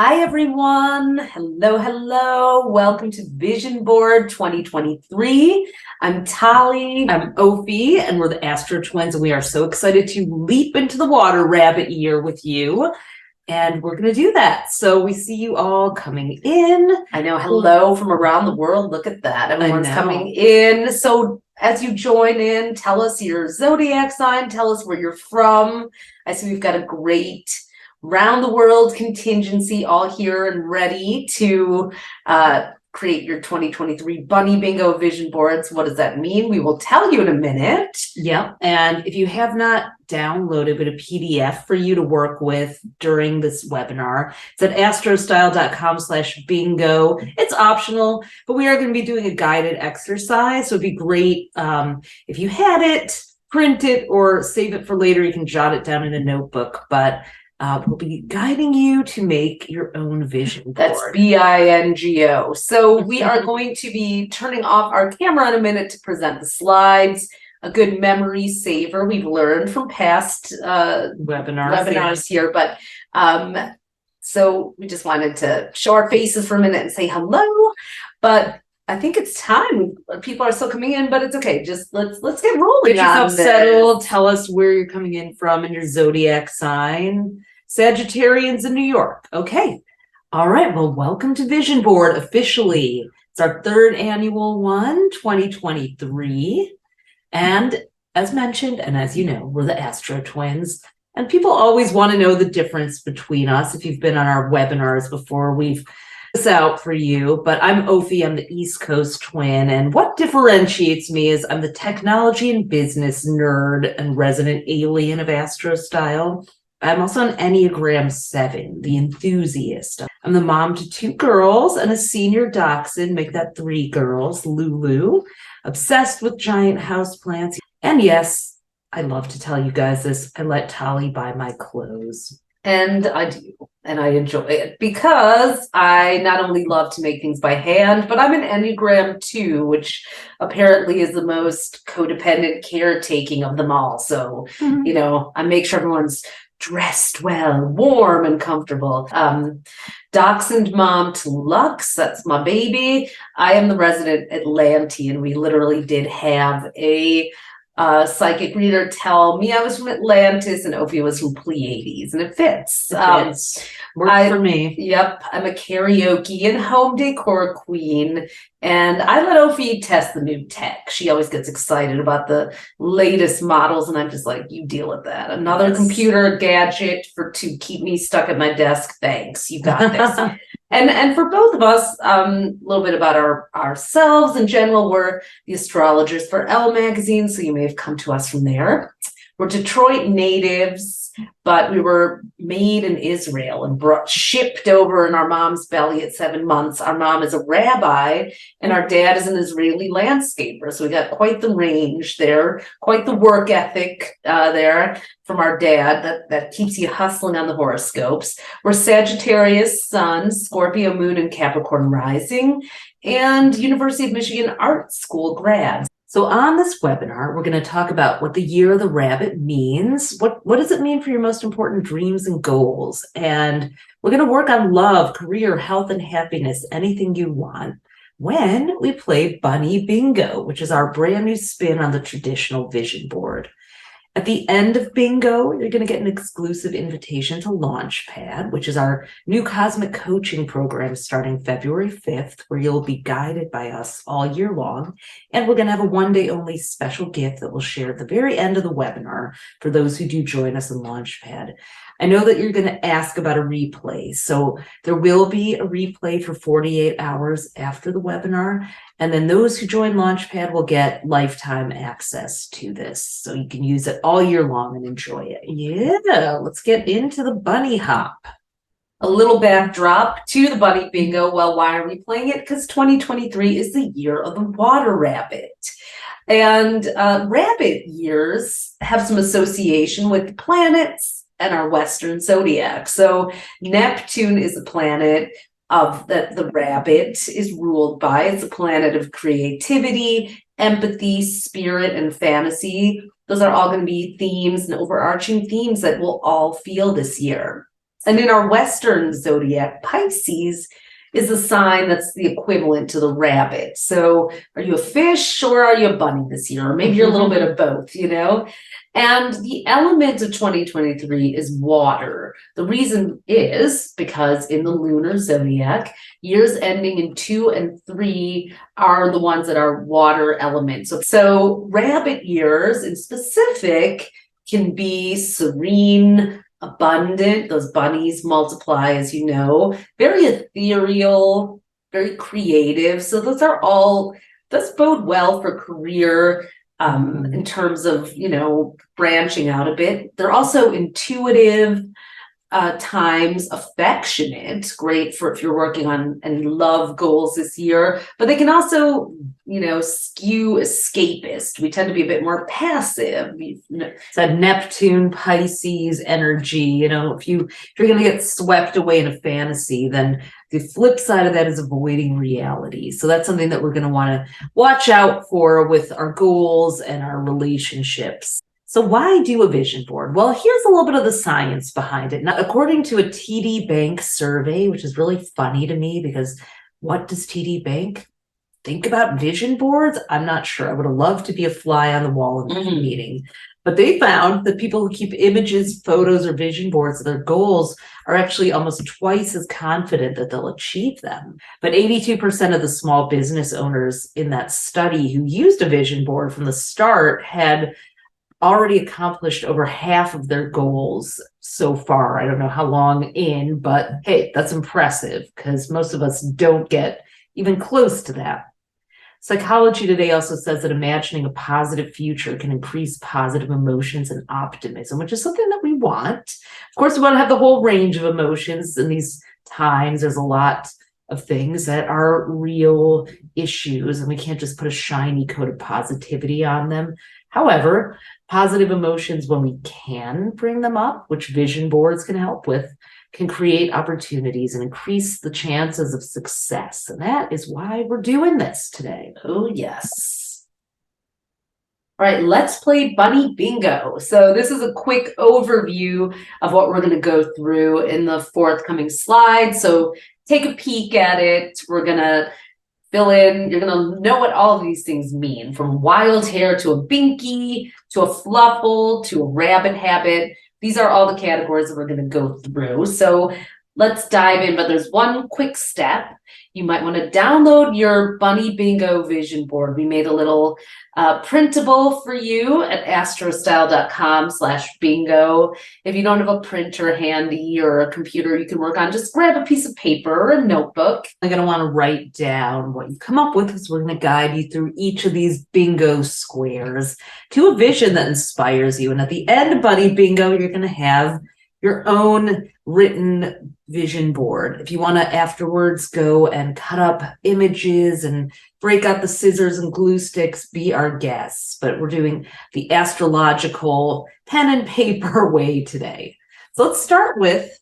Hi, everyone. Hello, hello. Welcome to Vision Board 2023. I'm Tali. I'm Ophi, and we're the AstroTwins, and we are so excited to leap into the water rabbit year with you. And we're going to do that. So we see you all coming in. I know, hello from around the world. Look at that. Everyone's coming in. So as you join in, tell us your zodiac sign. Tell us where you're from. I see we've got a great round the world contingency all here and ready to create your 2023 bunny bingo vision boards. What does that mean? We will tell you in a minute. Yep. And if you have not downloaded a PDF for you to work with during this webinar, it's at astrostyle.com/bingo. It's optional, but we are going to be doing a guided exercise. So it'd be great if you had it, print it, or save it for later. You can jot it down in a notebook, but we'll be guiding you to make your own vision board. That's BINGO. So we are going to be turning off our camera in a minute to present the slides. A good memory saver we've learned from past webinars here. But so we just wanted to show our faces for a minute and say hello. But I think it's time. People are still coming in, but it's okay. Just let's get rolling. Get yourself settled. Tell us where you're coming in from and your zodiac sign. Sagittarians in New York. Okay. All right. Well, welcome to Vision Board officially. It's our third annual one, 2023. And as mentioned, and as you know, we're the AstroTwins. And people always want to know the difference between us. If you've been on our webinars before, we've this out for you. But I'm Ophi. I'm the East Coast twin. And what differentiates me is I'm the technology and business nerd and resident alien of Astro Style. I'm also an Enneagram 7, the enthusiast. I'm the mom to 2 girls and a senior dachshund, make that 3 girls, Lulu, obsessed with giant houseplants. And yes, I love to tell you guys this, I let Tali buy my clothes. And I do, and I enjoy it because I not only love to make things by hand, but I'm an Enneagram 2, which apparently is the most codependent caretaking of them all. So, you know, I make sure everyone's dressed well, warm and comfortable. Dachshund mom to Lux, that's my baby. I am the resident Atlantean. We literally did have a psychic reader tell me I was from Atlantis and Ophi was from Pleiades, and it fits. Works for me. Yep, I'm a karaoke and home decor queen, and I let Ophi test the new tech. She always gets excited about the latest models, and I'm just like, you deal with that. Another computer gadget to keep me stuck at my desk. Thanks, you got this. And for both of us, a little bit about ourselves in general. We're the astrologers for Elle magazine, so you may have come to us from there. We're Detroit natives, but we were made in Israel and shipped over in our mom's belly at 7 months. Our mom is a rabbi, and our dad is an Israeli landscaper. So we got quite the range there, quite the work ethic there from our dad that keeps you hustling on the horoscopes. We're Sagittarius Sun, Scorpio Moon, and Capricorn Rising, and University of Michigan Art School grads. So on this webinar, we're going to talk about what the year of the rabbit means. What does it mean for your most important dreams and goals? And we're going to work on love, career, health, and happiness, anything you want, when we play Bunny Bingo, which is our brand new spin on the traditional vision board. At the end of Bingo, you're going to get an exclusive invitation to Launchpad, which is our new cosmic coaching program starting February 5th, where you'll be guided by us all year long. And we're going to have a one-day only special gift that we'll share at the very end of the webinar for those who do join us in Launchpad. I know that you're going to ask about a replay. So there will be a replay for 48 hours after the webinar. And then those who join Launchpad will get lifetime access to this. So you can use it all year long and enjoy it. Yeah, let's get into the bunny hop. A little backdrop to the Bunny Bingo. Well, why are we playing it? Because 2023 is the year of the water rabbit. And rabbit years have some association with planets and our Western zodiac. So Neptune is a planet that the rabbit is ruled by. It's a planet of creativity, empathy, spirit, and fantasy. Those are all going to be themes and overarching themes that we'll all feel this year. And in our Western zodiac, Pisces is a sign that's the equivalent to the rabbit. So are you a fish or are you a bunny this year? Or maybe you're a little bit of both, you know? And the element of 2023 is water. The reason is because in the lunar zodiac, years ending in 2 and 3 are the ones that are water elements. So rabbit years in specific can be serene, abundant. Those bunnies multiply, as you know, very ethereal, very creative. So those bode well for career in terms of, branching out a bit. They're also intuitive, times, affectionate, great for if you're working on any love goals this year, but they can also, skew escapist. We tend to be a bit more passive. It's that Neptune Pisces energy. If you're going to get swept away in a fantasy, then the flip side of that is avoiding reality. So that's something that we're going to want to watch out for with our goals and our relationships. So why do a vision board? Well, here's a little bit of the science behind it. Now, according to a TD Bank survey, which is really funny to me because what does TD Bank think about vision boards? I'm not sure. I would have loved to be a fly on the wall in the meeting. But they found that people who keep images, photos, or vision boards of their goals are actually almost twice as confident that they'll achieve them. But 82% of the small business owners in that study who used a vision board from the start had already accomplished over half of their goals so far. I don't know how long in, but hey, that's impressive because most of us don't get even close to that. Psychology Today also says that imagining a positive future can increase positive emotions and optimism, which is something that we want. Of course, we want to have the whole range of emotions in these times. There's a lot of things that are real issues, and we can't just put a shiny coat of positivity on them. However, positive emotions, when we can bring them up, which vision boards can help with, can create opportunities and increase the chances of success. And that is why we're doing this today. Oh, yes. All right, let's play Bunny Bingo. So this is a quick overview of what we're going to go through in the forthcoming slides. So take a peek at it. We're going to fill in, you're going to know what all of these things mean, from wild hair to a binky, to a fluffle, to a rabbit habit. These are all the categories that we're going to go through. So let's dive in, but there's one quick step. You might want to download your Bunny Bingo vision board. We made a little printable for you at astrostyle.com/bingo. If you don't have a printer handy or a computer you can work on, just grab a piece of paper or a notebook. You're going to want to write down what you come up with because we're going to guide you through each of these bingo squares to a vision that inspires you. And at the end of Bunny Bingo, you're going to have your own written vision board. If you want to afterwards go and cut up images and break out the scissors and glue sticks, be our guests. But we're doing the astrological pen and paper way today. So let's start with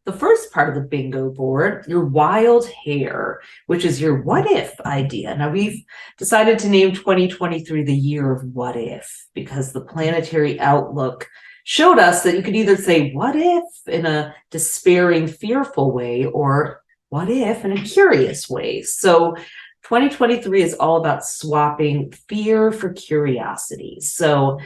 the first part of the bingo board, your wild hair, which is your what if idea. Now we've decided to name 2023 the year of what if, because the planetary outlook showed us that you could either say what if in a despairing, fearful way, or what if in a curious way. So 2023 is all about swapping fear for curiosity. So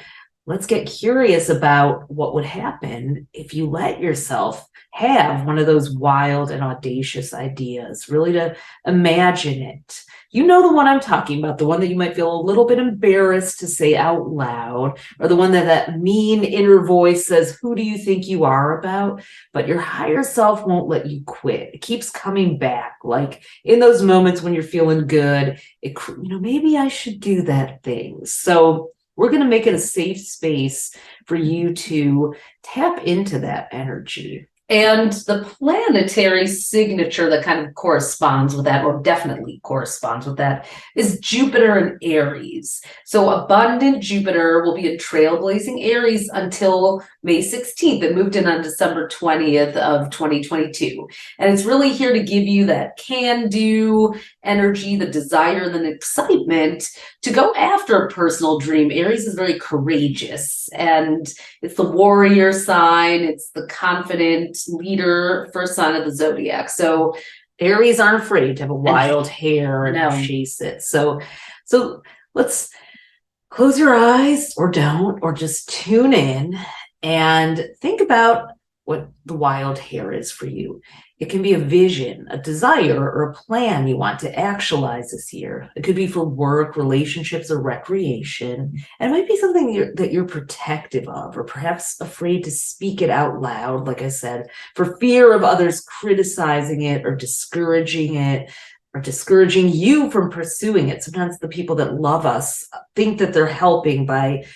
let's get curious about what would happen if you let yourself have one of those wild and audacious ideas, really to imagine it. You know the one I'm talking about, the one that you might feel a little bit embarrassed to say out loud, or the one that mean inner voice says, who do you think you are about? But your higher self won't let you quit. It keeps coming back. Like in those moments when you're feeling good, maybe I should do that thing. So we're going to make it a safe space for you to tap into that energy. And the planetary signature that kind of corresponds with that, or definitely corresponds with that, is Jupiter in Aries. So abundant Jupiter will be in trailblazing Aries until May 16th. It moved in on December 20th of 2022. And it's really here to give you that can-do energy, the desire, and the excitement to go after a personal dream. Aries is very courageous, and it's the warrior sign. It's the confident, leader, first sign of the zodiac. So Aries aren't afraid to have a wild hair and No. chase it. So let's close your eyes, or don't, or just tune in and think about what the wild hair is for you. It can be a vision, a desire, or a plan you want to actualize this year. It could be for work, relationships, or recreation. And it might be something that you're protective of, or perhaps afraid to speak it out loud, like I said, for fear of others criticizing it or discouraging you from pursuing it. Sometimes the people that love us think that they're helping by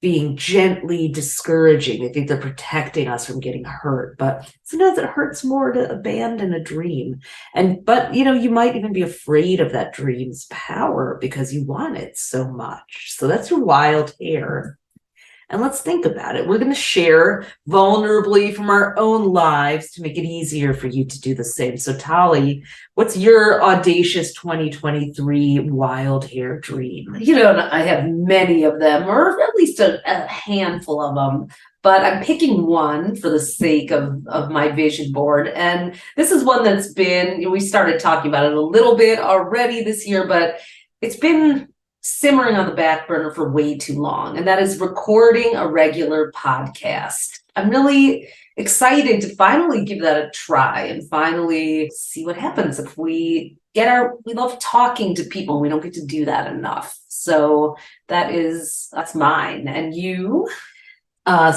being gently discouraging. They think they're protecting us from getting hurt, but sometimes it hurts more to abandon a dream. But you might even be afraid of that dream's power because you want it so much. So that's your wild hair. And let's think about it. We're going to share vulnerably from our own lives to make it easier for you to do the same. So Tali, what's your audacious 2023 wild hair dream? I have many of them, or at least a handful of them, but I'm picking one for the sake of my vision board. And this is one that's been, we started talking about it a little bit already this year, but it's been simmering on the back burner for way too long, and that is recording a regular podcast. I'm really excited to finally give that a try and finally see what happens if we love talking to people. We don't get to do that enough. So that's mine. And you?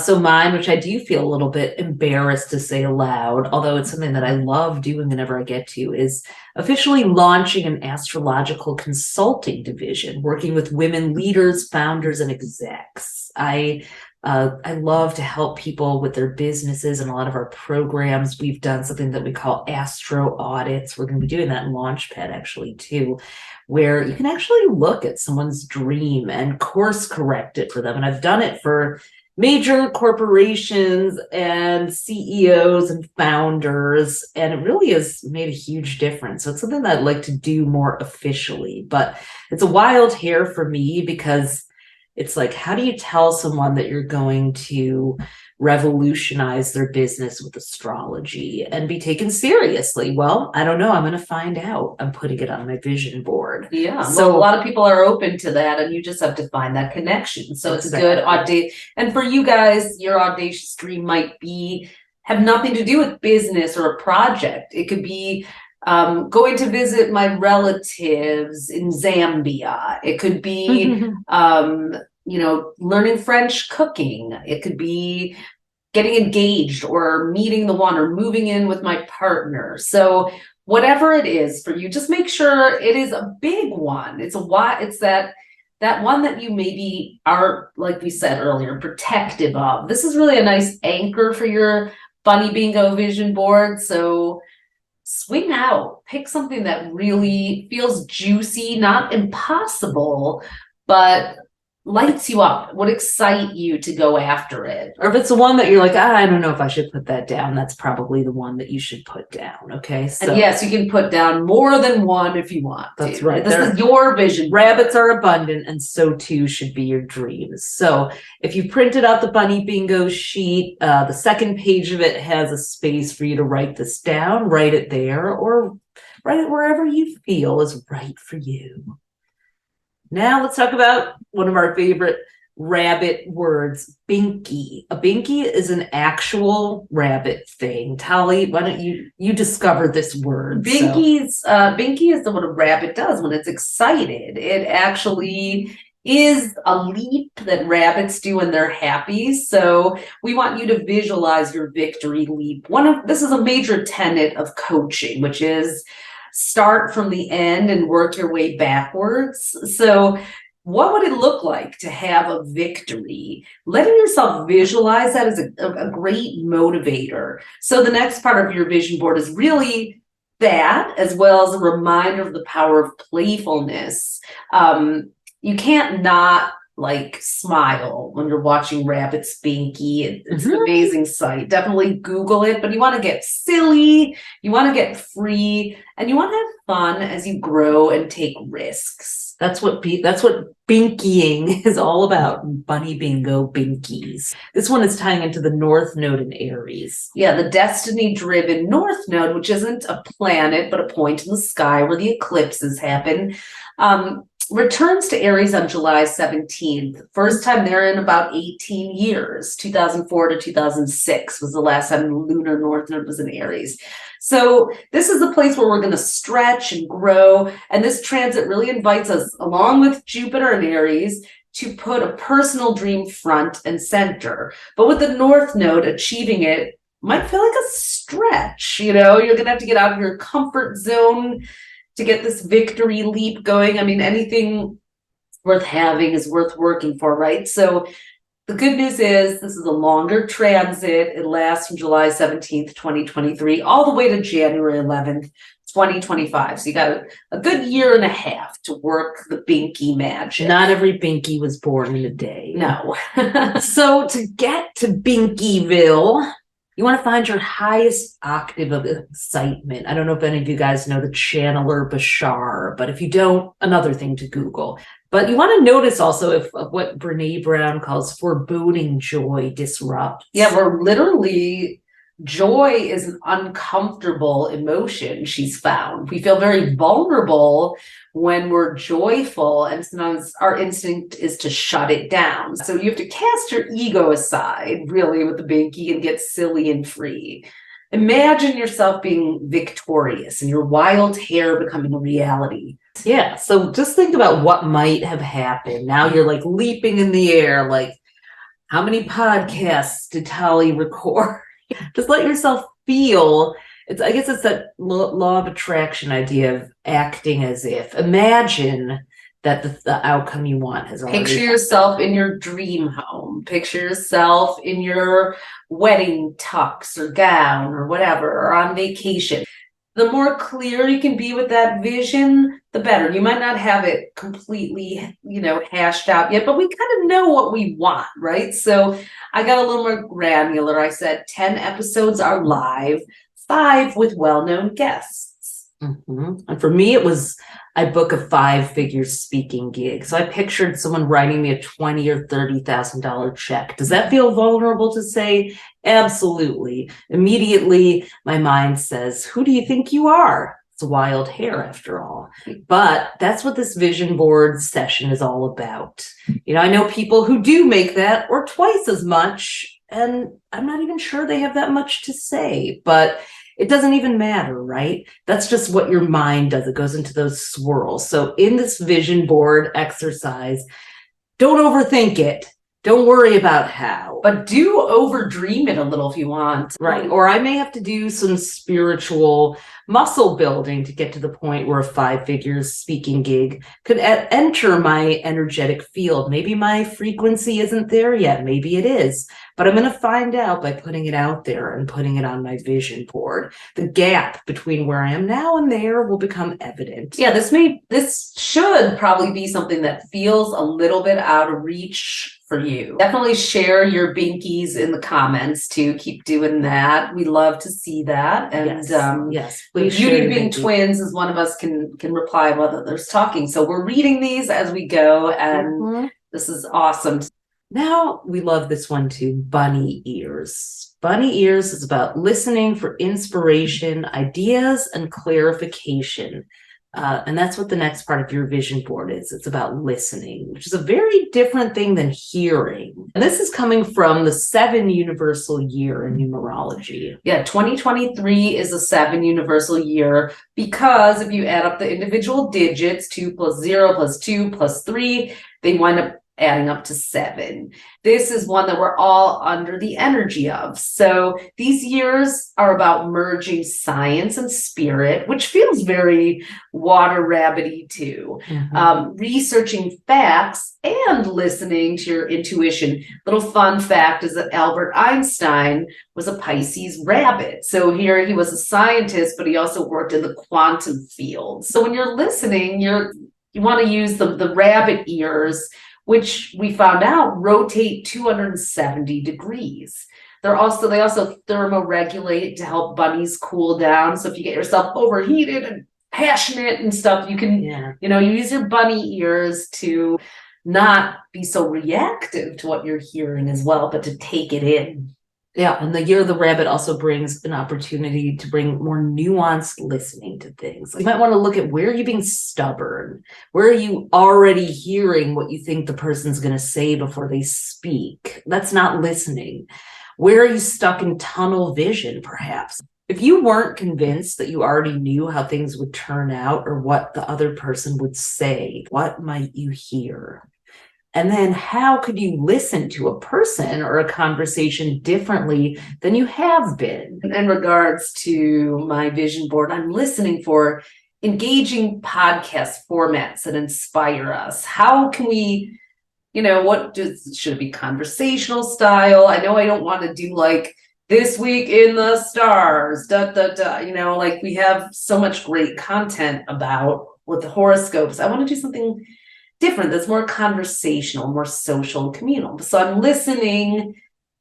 So mine, which I do feel a little bit embarrassed to say aloud, although it's something that I love doing whenever I get to, is officially launching an astrological consulting division, working with women leaders, founders, and execs. I love to help people with their businesses, and a lot of our programs, we've done something that we call Astro audits. We're going to be doing that in Launchpad actually too, where you can actually look at someone's dream and course correct it for them. And I've done it for major corporations and CEOs and founders, and it really has made a huge difference. So it's something that I'd like to do more officially, but it's a wild hair for me because it's like, how do you tell someone that you're going to revolutionize their business with astrology and be taken seriously? Well, I don't know. I'm going to find out. I'm putting it on my vision board. Yeah. So a lot of people are open to that, and you just have to find that connection. So it's Exactly. a good audacious. And for you guys, your audacious dream might have nothing to do with business or a project. It could be going to visit my relatives in Zambia. It could be, learning French cooking. It could be getting engaged or meeting the one or moving in with my partner. So whatever it is for you, just make sure it is a big one. It's that one that you maybe are, like we said earlier, protective of. This is really a nice anchor for your Bunny Bingo vision board. So swing out, pick something that really feels juicy, not impossible, but lights you up, would excite you to go after it. Or if it's the one that you're like, I don't know if I should put that down, that's probably the one that you should put down. Okay. So and yes, you can put down more than one if you want. That's right. This is your vision. Rabbits are abundant, and so too should be your dreams. So if you printed out the Bunny Bingo sheet, the second page of it has a space for you to write this down. Write it there, or write it wherever you feel is right for you. Now let's talk about one of our favorite rabbit words, binky. A binky is an actual rabbit thing. Tali, why don't you discover this word? Binky is what a rabbit does when it's excited. It actually is a leap that rabbits do when they're happy. So we want you to visualize your victory leap. This is a major tenet of coaching, which is start from the end and work your way backwards. So what would it look like to have a victory? Letting yourself visualize that is a great motivator. So the next part of your vision board is really that, as well as a reminder of the power of playfulness. You can't not like smile when you're watching Rabbit Spinky. It's an Mhm. amazing sight. Definitely Google it, but you want to get silly, you want to get free, and you want to have fun as you grow and take risks. That's what binkying is all about. Bunny bingo binkies. This one is tying into the North Node in Aries. Yeah, the destiny-driven North Node, which isn't a planet, but a point in the sky where the eclipses happen, returns to Aries on July 17th. First time there in about 18 years. 2004 to 2006 was the last time the lunar North Node was in Aries. So this is the place where we're going to stretch and grow. And this transit really invites us, along with Jupiter and Aries, to put a personal dream front and center. But with the North Node, achieving it might feel like a stretch. You're going to have to get out of your comfort zone to get this victory leap going. I mean, anything worth having is worth working for, right? So the good news is this is a longer transit. It lasts from July 17th, 2023, all the way to January 11th, 2025. So you got a good year and a half to work the binky magic. Not every binky was born in a day. No. So to get to Binkyville, you want to find your highest octave of excitement. I don't know if any of you guys know the channeler Bashar, but if you don't, another thing to Google. But you want to notice also if what Brene Brown calls foreboding joy disrupts. Yeah, we're literally, joy is an uncomfortable emotion, she's found. We feel very vulnerable when we're joyful, and sometimes our instinct is to shut it down. So you have to cast your ego aside, really, with the binky and get silly and free. Imagine yourself being victorious and your wild hair becoming a reality. Yeah, so just think about what might have happened. Now you're like leaping in the air, like, how many podcasts did Tali record? Just let yourself feel. I guess it's that law of attraction idea of acting as if. Imagine that the outcome you want has already Picture yourself in your dream home. Picture yourself in your wedding tux or gown or whatever, or on vacation. The more clear you can be with that vision, the better. You might not have it completely, hashed out yet, but we kind of know what we want, right? So I got a little more granular. I said 10 episodes are live, 5 with well-known guests. Mm-hmm. And for me, I book a 5-figure speaking gig. So I pictured someone writing me a $20,000 or $30,000 check. Does that feel vulnerable to say? Absolutely. Immediately, my mind says, who do you think you are? It's wild hair, after all. But that's what this vision board session is all about. I know people who do make that or twice as much, and I'm not even sure they have that much to say, but it doesn't even matter, right? That's just what your mind does. It goes into those swirls. So in this vision board exercise, don't overthink it. Don't worry about how. But do overdream it a little if you want. Right. Or I may have to do some spiritual muscle building to get to the point where a 5-figure speaking gig could enter my energetic field. Maybe my frequency isn't there yet. Maybe it is. But I'm going to find out by putting it out there and putting it on my vision board. The gap between where I am now and there will become evident. Yeah, this should probably be something that feels a little bit out of reach for you. Definitely share your binkies in the comments too. Keep doing that. We love to see that. And yes. The beauty of being twins is one of us can reply while the other's talking. So we're reading these as we go, and this is awesome. Now we love this one too, bunny ears. Bunny ears is about listening for inspiration, ideas, and clarification. And that's what the next part of your vision board is. It's about listening, which is a very different thing than hearing. And this is coming from the 7 universal year in numerology. Yeah, 2023 is a 7 universal year because if you add up the individual digits, 2 plus 0 plus 2 plus 3, they wind up adding up to 7. This is one that we're all under the energy of. So these years are about merging science and spirit, which feels very water rabbity too. Researching facts and listening to your intuition. Little fun fact is that Albert Einstein was a Pisces rabbit. So here he was a scientist, but he also worked in the quantum field. So when you're listening, you want to use the rabbit ears which we found out rotate 270 degrees. They also thermoregulate to help bunnies cool down. So if you get yourself overheated and passionate and stuff, you can, you use your bunny ears to not be so reactive to what you're hearing as well, but to take it in. Yeah, and the Year of the Rabbit also brings an opportunity to bring more nuanced listening to things. You might want to look at, where are you being stubborn? Where are you already hearing what you think the person's going to say before they speak? That's not listening. Where are you stuck in tunnel vision, perhaps? If you weren't convinced that you already knew how things would turn out or what the other person would say, what might you hear? And then how could you listen to a person or a conversation differently than you have been? In regards to my vision board, I'm listening for engaging podcast formats that inspire us. How can we, should it be conversational style? I know I don't want to do like this week in the stars, like we have so much great content about with the horoscopes. I want to do something different that's more conversational, more social, communal. So I'm listening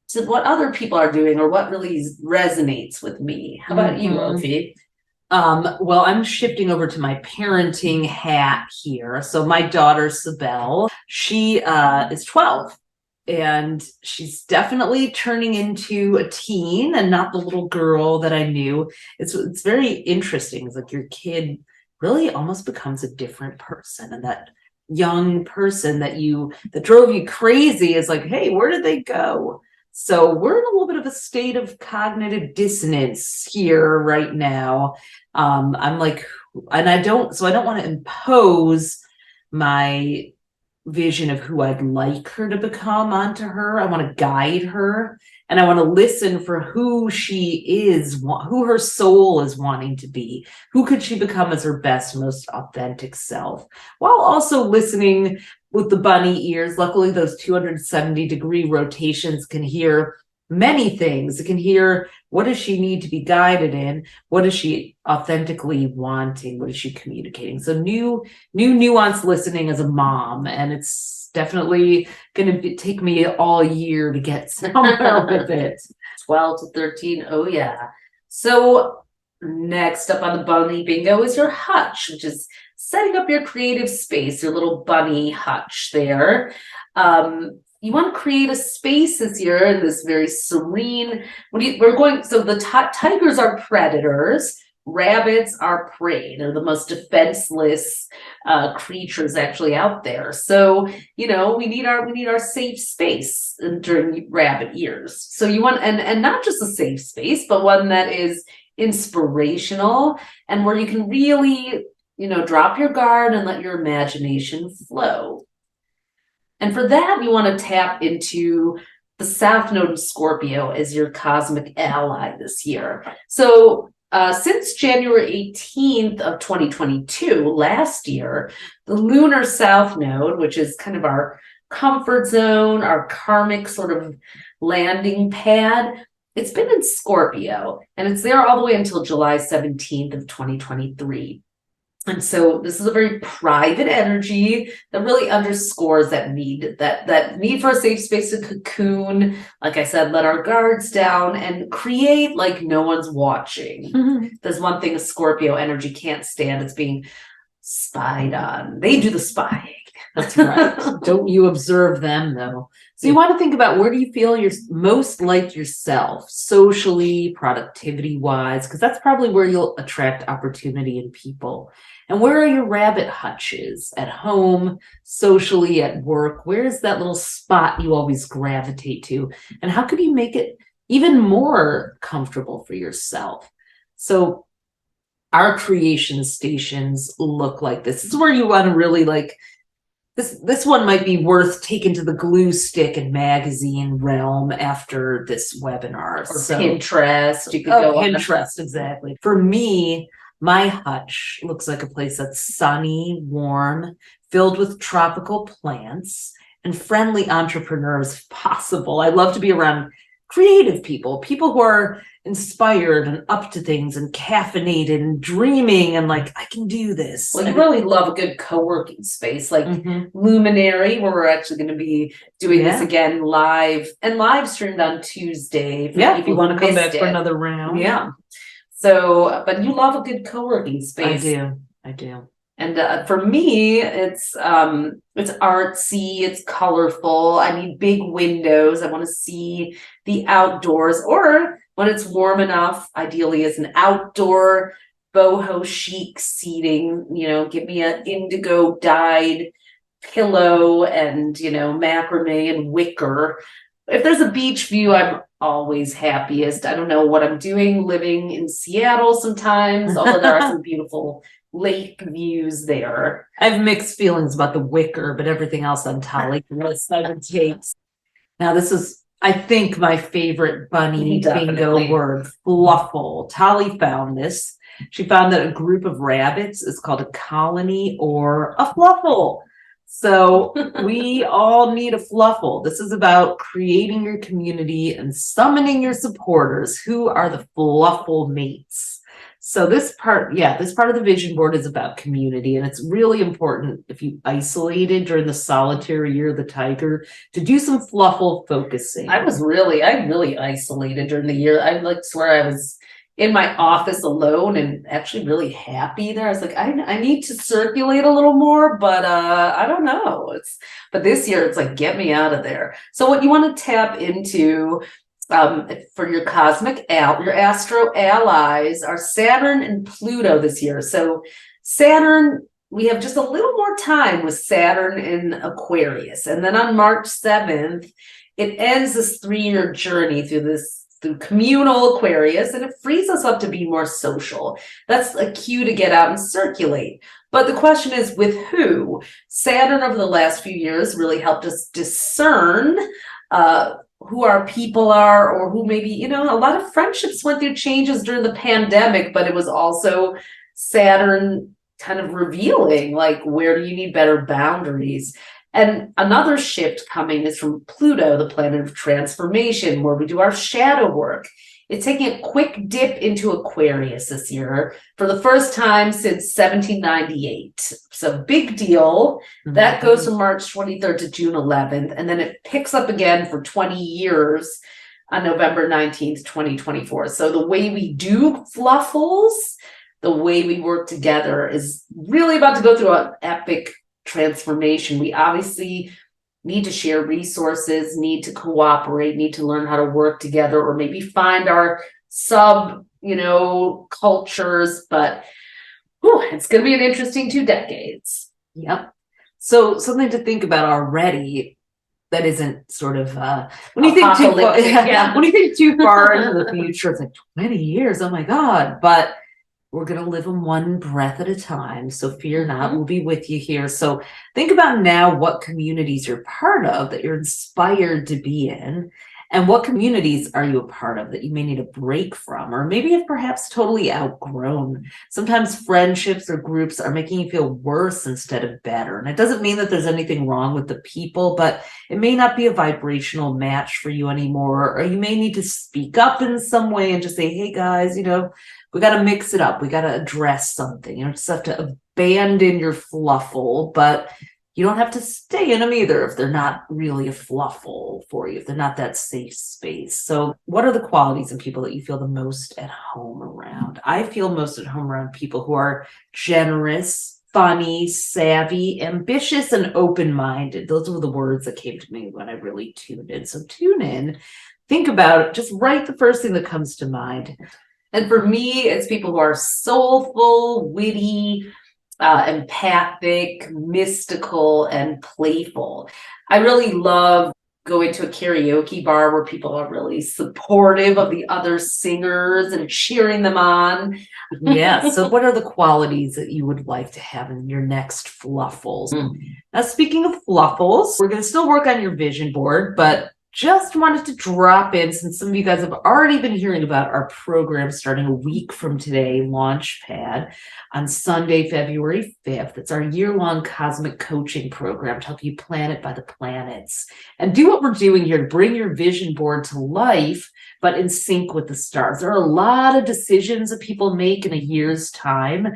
to what other people are doing or what really resonates with me. How about you, Ophi? Well, I'm shifting over to my parenting hat here. So my daughter, Sibel, she is 12. And she's definitely turning into a teen and not the little girl that I knew. It's very interesting. It's like your kid really almost becomes a different person, and that young person that drove you crazy is like, hey, where did they go? So we're in a little bit of a state of cognitive dissonance here right now. I'm like, and I don't want to impose my vision of who I'd like her to become onto her. I want to guide her, and I want to listen for who she is, who her soul is wanting to be. Who could she become as her best, most authentic self, while also listening with the bunny ears. Luckily, those 270-degree rotations can hear many things. It can hear, what does she need to be guided in? What is she authentically wanting? What is she communicating? So new nuanced listening as a mom, and it's definitely going to take me all year to get somewhere with it. 12 to 13, oh yeah. So next up on the bunny bingo is your hutch, which is setting up your creative space, your little bunny hutch there. You want to create a space this year in this very serene. So the tigers are predators, rabbits are prey. They're the most defenseless creatures actually out there. So we need our safe space during rabbit years. So you want and not just a safe space, but one that is inspirational and where you can really drop your guard and let your imagination flow. And for that, you want to tap into the South Node of Scorpio as your cosmic ally this year. So since January 18th of 2022, last year, the lunar South Node, which is kind of our comfort zone, our karmic sort of landing pad, it's been in Scorpio, and it's there all the way until July 17th of 2023. And so this is a very private energy that really underscores that need for a safe space to cocoon. Like I said, let our guards down and create like no one's watching. Mm-hmm. There's one thing a Scorpio energy can't stand. It's being spied on. They do the spying. That's right. Don't you observe them, though. So you want to think about, where do you feel you're most like yourself, socially, productivity-wise, because that's probably where you'll attract opportunity in people. And where are your rabbit hutches? At home, socially, at work? Where's that little spot you always gravitate to? And how could you make it even more comfortable for yourself? So our creation stations look like this. This is where you want to really like, this one might be worth taking to the glue stick and magazine realm after this webinar. Or Pinterest. You could go on Pinterest, exactly. For me, my hutch looks like a place that's sunny, warm, filled with tropical plants and friendly entrepreneurs if possible. I love to be around creative people who are inspired and up to things and caffeinated and dreaming and like, I can do this. Well, you really love a good co-working space like Luminary, where we're actually going to be doing this again live and live streamed on Tuesday. If you want to come back for another round. Yeah. So, but you love a good co-working space. I do. And for me, it's artsy, it's colorful. I need big windows. I want to see the outdoors, or when it's warm enough, ideally as an outdoor boho chic seating, give me an indigo dyed pillow and, macrame and wicker. If there's a beach view, I'm always happiest. I don't know what I'm doing living in Seattle sometimes, although there are some beautiful lake views there. I have mixed feelings about the wicker, but everything else on Tolly list I would take. Now this is, I think, my favorite bunny bingo word, fluffle. Tolly found this. She found that a group of rabbits is called a colony or a fluffle. So we all need a fluffle. This is about creating your community and summoning your supporters. Who are the fluffle mates? So this part of the vision board is about community, and it's really important if you isolated during the solitary year of the tiger to do some fluffle focusing. I really isolated during the year. I swear I was in my office alone and actually really happy there. I was like, I need to circulate a little more, but I don't know. But this year it's like, get me out of there. So what you want to tap into for your your astro allies are Saturn and Pluto this year. So Saturn, we have just a little more time with Saturn in Aquarius. And then on March 7th, it ends this 3-year journey through communal Aquarius, and it frees us up to be more social. That's a cue to get out and circulate. But the question is, with who? Saturn over the last few years really helped us discern who our people are, or who maybe, a lot of friendships went through changes during the pandemic, but it was also Saturn kind of revealing, like, where do you need better boundaries? And another shift coming is from Pluto, the planet of transformation, where we do our shadow work. It's taking a quick dip into Aquarius this year for the first time since 1798. So big deal. That goes from March 23rd to June 11th. And then it picks up again for 20 years on November 19th, 2024. So the way we do fluffles, the way we work together is really about to go through an epic transformation. We obviously need to share resources, need to cooperate, need to learn how to work together, or maybe find our cultures. But it's going to be an interesting 2 decades. Yep. So something to think about already that isn't sort of when you think too far, when you think too far into the future, it's like 20 years. Oh my God. But we're going to live them one breath at a time. So fear not, we'll be with you here. So think about now what communities you're part of that you're inspired to be in, and what communities are you a part of that you may need a break from, or maybe have perhaps totally outgrown. Sometimes friendships or groups are making you feel worse instead of better. And it doesn't mean that there's anything wrong with the people, but it may not be a vibrational match for you anymore. Or you may need to speak up in some way and just say, hey guys, we got to mix it up. We got to address something. You don't just have to abandon your fluffle, but you don't have to stay in them either if they're not really a fluffle for you, if they're not that safe space. So what are the qualities in people that you feel the most at home around? I feel most at home around people who are generous, funny, savvy, ambitious, and open-minded. Those were the words that came to me when I really tuned in. So tune in, think about it, just write the first thing that comes to mind. And for me, it's people who are soulful, witty, empathic, mystical, and playful. I really love going to a karaoke bar where people are really supportive of the other singers and cheering them on. Yeah. So what are the qualities that you would like to have in your next fluffles? Now, speaking of fluffles, we're going to still work on your vision board, but just wanted to drop in, since some of you guys have already been hearing about our program starting a week from today, Launchpad, on Sunday, February 5th. It's our year-long cosmic coaching program to help you plan it by the planets and do what we're doing here to bring your vision board to life, but in sync with the stars. There are a lot of decisions that people make in a year's time.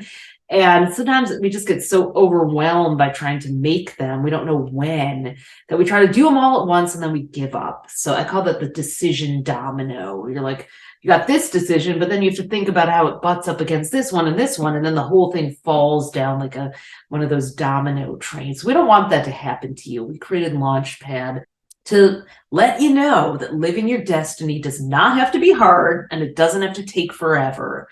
And sometimes we just get so overwhelmed by trying to make them, we don't know when, that we try to do them all at once and then we give up. So I call that the decision domino. You're like, you got this decision, but then you have to think about how it butts up against this one, and then the whole thing falls down like one of those domino trains. We don't want that to happen to you. We created Launchpad to let you know that living your destiny does not have to be hard, and it doesn't have to take forever.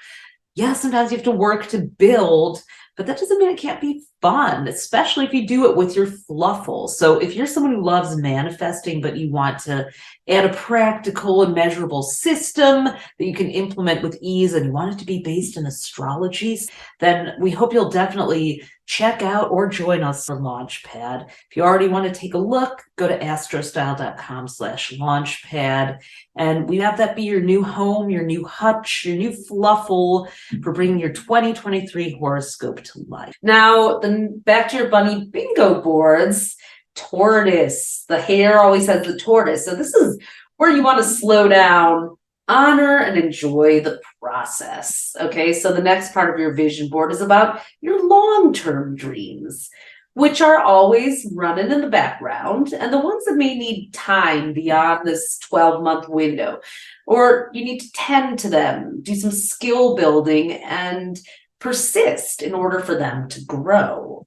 Yeah, sometimes you have to work to build, but that doesn't mean it can't be fun, especially if you do it with your fluffle. So if you're someone who loves manifesting, but you want to add a practical and measurable system that you can implement with ease, and you want it to be based in astrology, then we hope you'll definitely check out or join us for Launchpad. If you already want to take a look, go to astrostyle.com/launchpad. And we have that be your new home, your new hutch, your new fluffle for bringing your 2023 horoscope to life. Now, back to your bunny bingo boards, tortoise. The hair always has the tortoise. So this is where you want to slow down, honor, and enjoy the process. Okay, so the next part of your vision board is about your long-term dreams, which are always running in the background, and the ones that may need time beyond this 12-month window, or you need to tend to them, do some skill building, and persist in order for them to grow.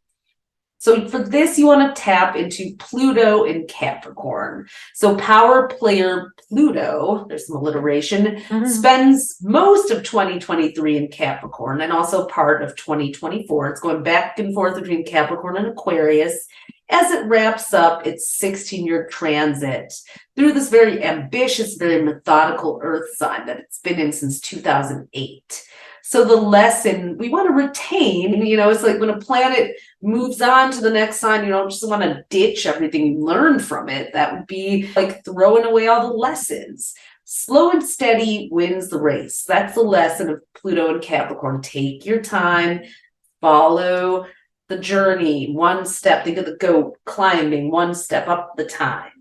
So for this, you want to tap into Pluto in Capricorn. So power player Pluto, there's some alliteration, spends most of 2023 in Capricorn and also part of 2024. It's going back and forth between Capricorn and Aquarius as it wraps up its 16-year transit through this very ambitious, very methodical Earth sign that it's been in since 2008. So the lesson we want to retain, it's like when a planet moves on to the next sign, you don't just want to ditch everything you learned from it. That would be like throwing away all the lessons. Slow and steady wins the race. That's the lesson of Pluto and Capricorn. Take your time, follow the journey, one step. Think of the goat climbing one step up the time.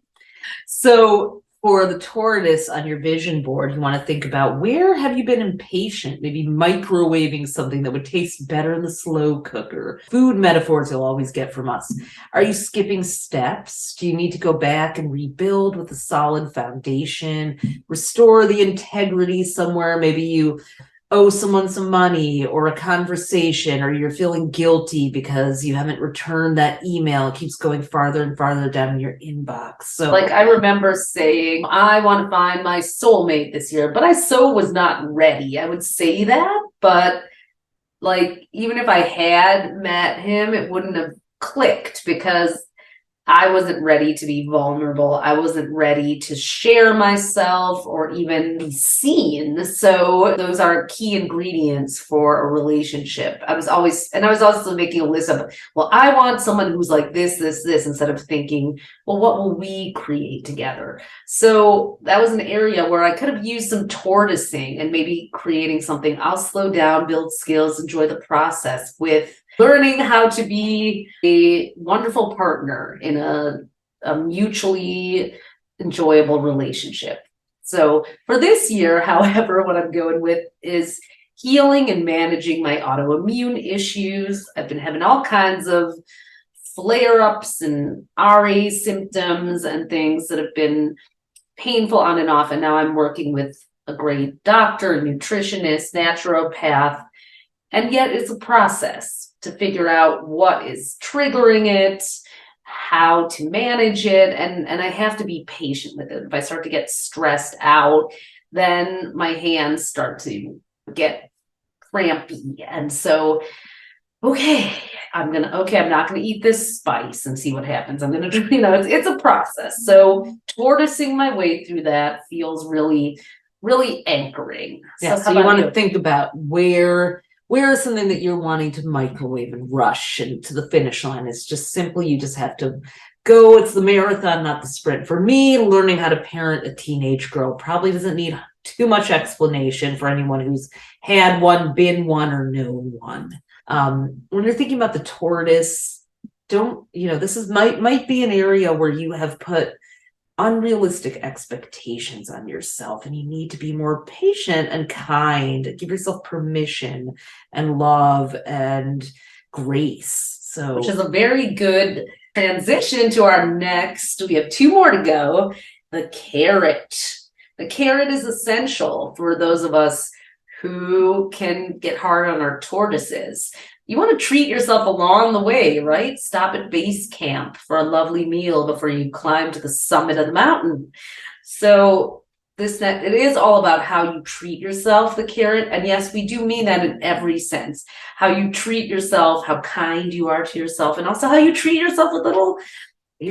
So for the tortoise on your vision board, you want to think about, where have you been impatient? Maybe microwaving something that would taste better in the slow cooker. Food metaphors you'll always get from us. Are you skipping steps? Do you need to go back and rebuild with a solid foundation? Restore the integrity somewhere. Maybe you owe someone some money or a conversation, or you're feeling guilty because you haven't returned that email. It keeps going farther and farther down in your inbox. So like I remember saying, I want to find my soulmate this year, but I so was not ready. I would say that, but like, even if I had met him, it wouldn't have clicked because I wasn't ready to be vulnerable. I wasn't ready to share myself or even be seen. So those are key ingredients for a relationship. I was also making a list of, well, I want someone who's like this, instead of thinking, well, what will we create together? So that was an area where I could have used some tortoising and maybe creating something. I'll slow down, build skills, enjoy the process with learning how to be a wonderful partner in a mutually enjoyable relationship. So for this year, however, what I'm going with is healing and managing my autoimmune issues. I've been having all kinds of flare-ups and RA symptoms and things that have been painful on and off. And now I'm working with a great doctor, a nutritionist, naturopath. And yet it's a process to figure out what is triggering it, how to manage it, and I have to be patient with it. If I start to get stressed out, then my hands start to get crampy. And so, I'm not gonna eat this spice and see what happens. I'm gonna, it's a process. So tortoising my way through that feels really, really anchoring. Yeah, so you want to think about where is something that you're wanting to microwave and rush and to the finish line. It's just simply, you just have to go, it's the marathon, not the sprint. For me, learning how to parent a teenage girl probably doesn't need too much explanation for anyone who's had one, been one, or known one. When you're thinking about the tortoise, this might be an area where you have put unrealistic expectations on yourself, and you need to be more patient and kind. Give yourself permission and love and grace. So, which is a very good transition to our next. We have 2 more to go. The carrot. The carrot is essential for those of us who can get hard on our tortoises. You want to treat yourself along the way, right? Stop at base camp for a lovely meal before you climb to the summit of the mountain. So it is all about how you treat yourself, the carrot. And yes, we do mean that in every sense. How you treat yourself, how kind you are to yourself, and also how you treat yourself with little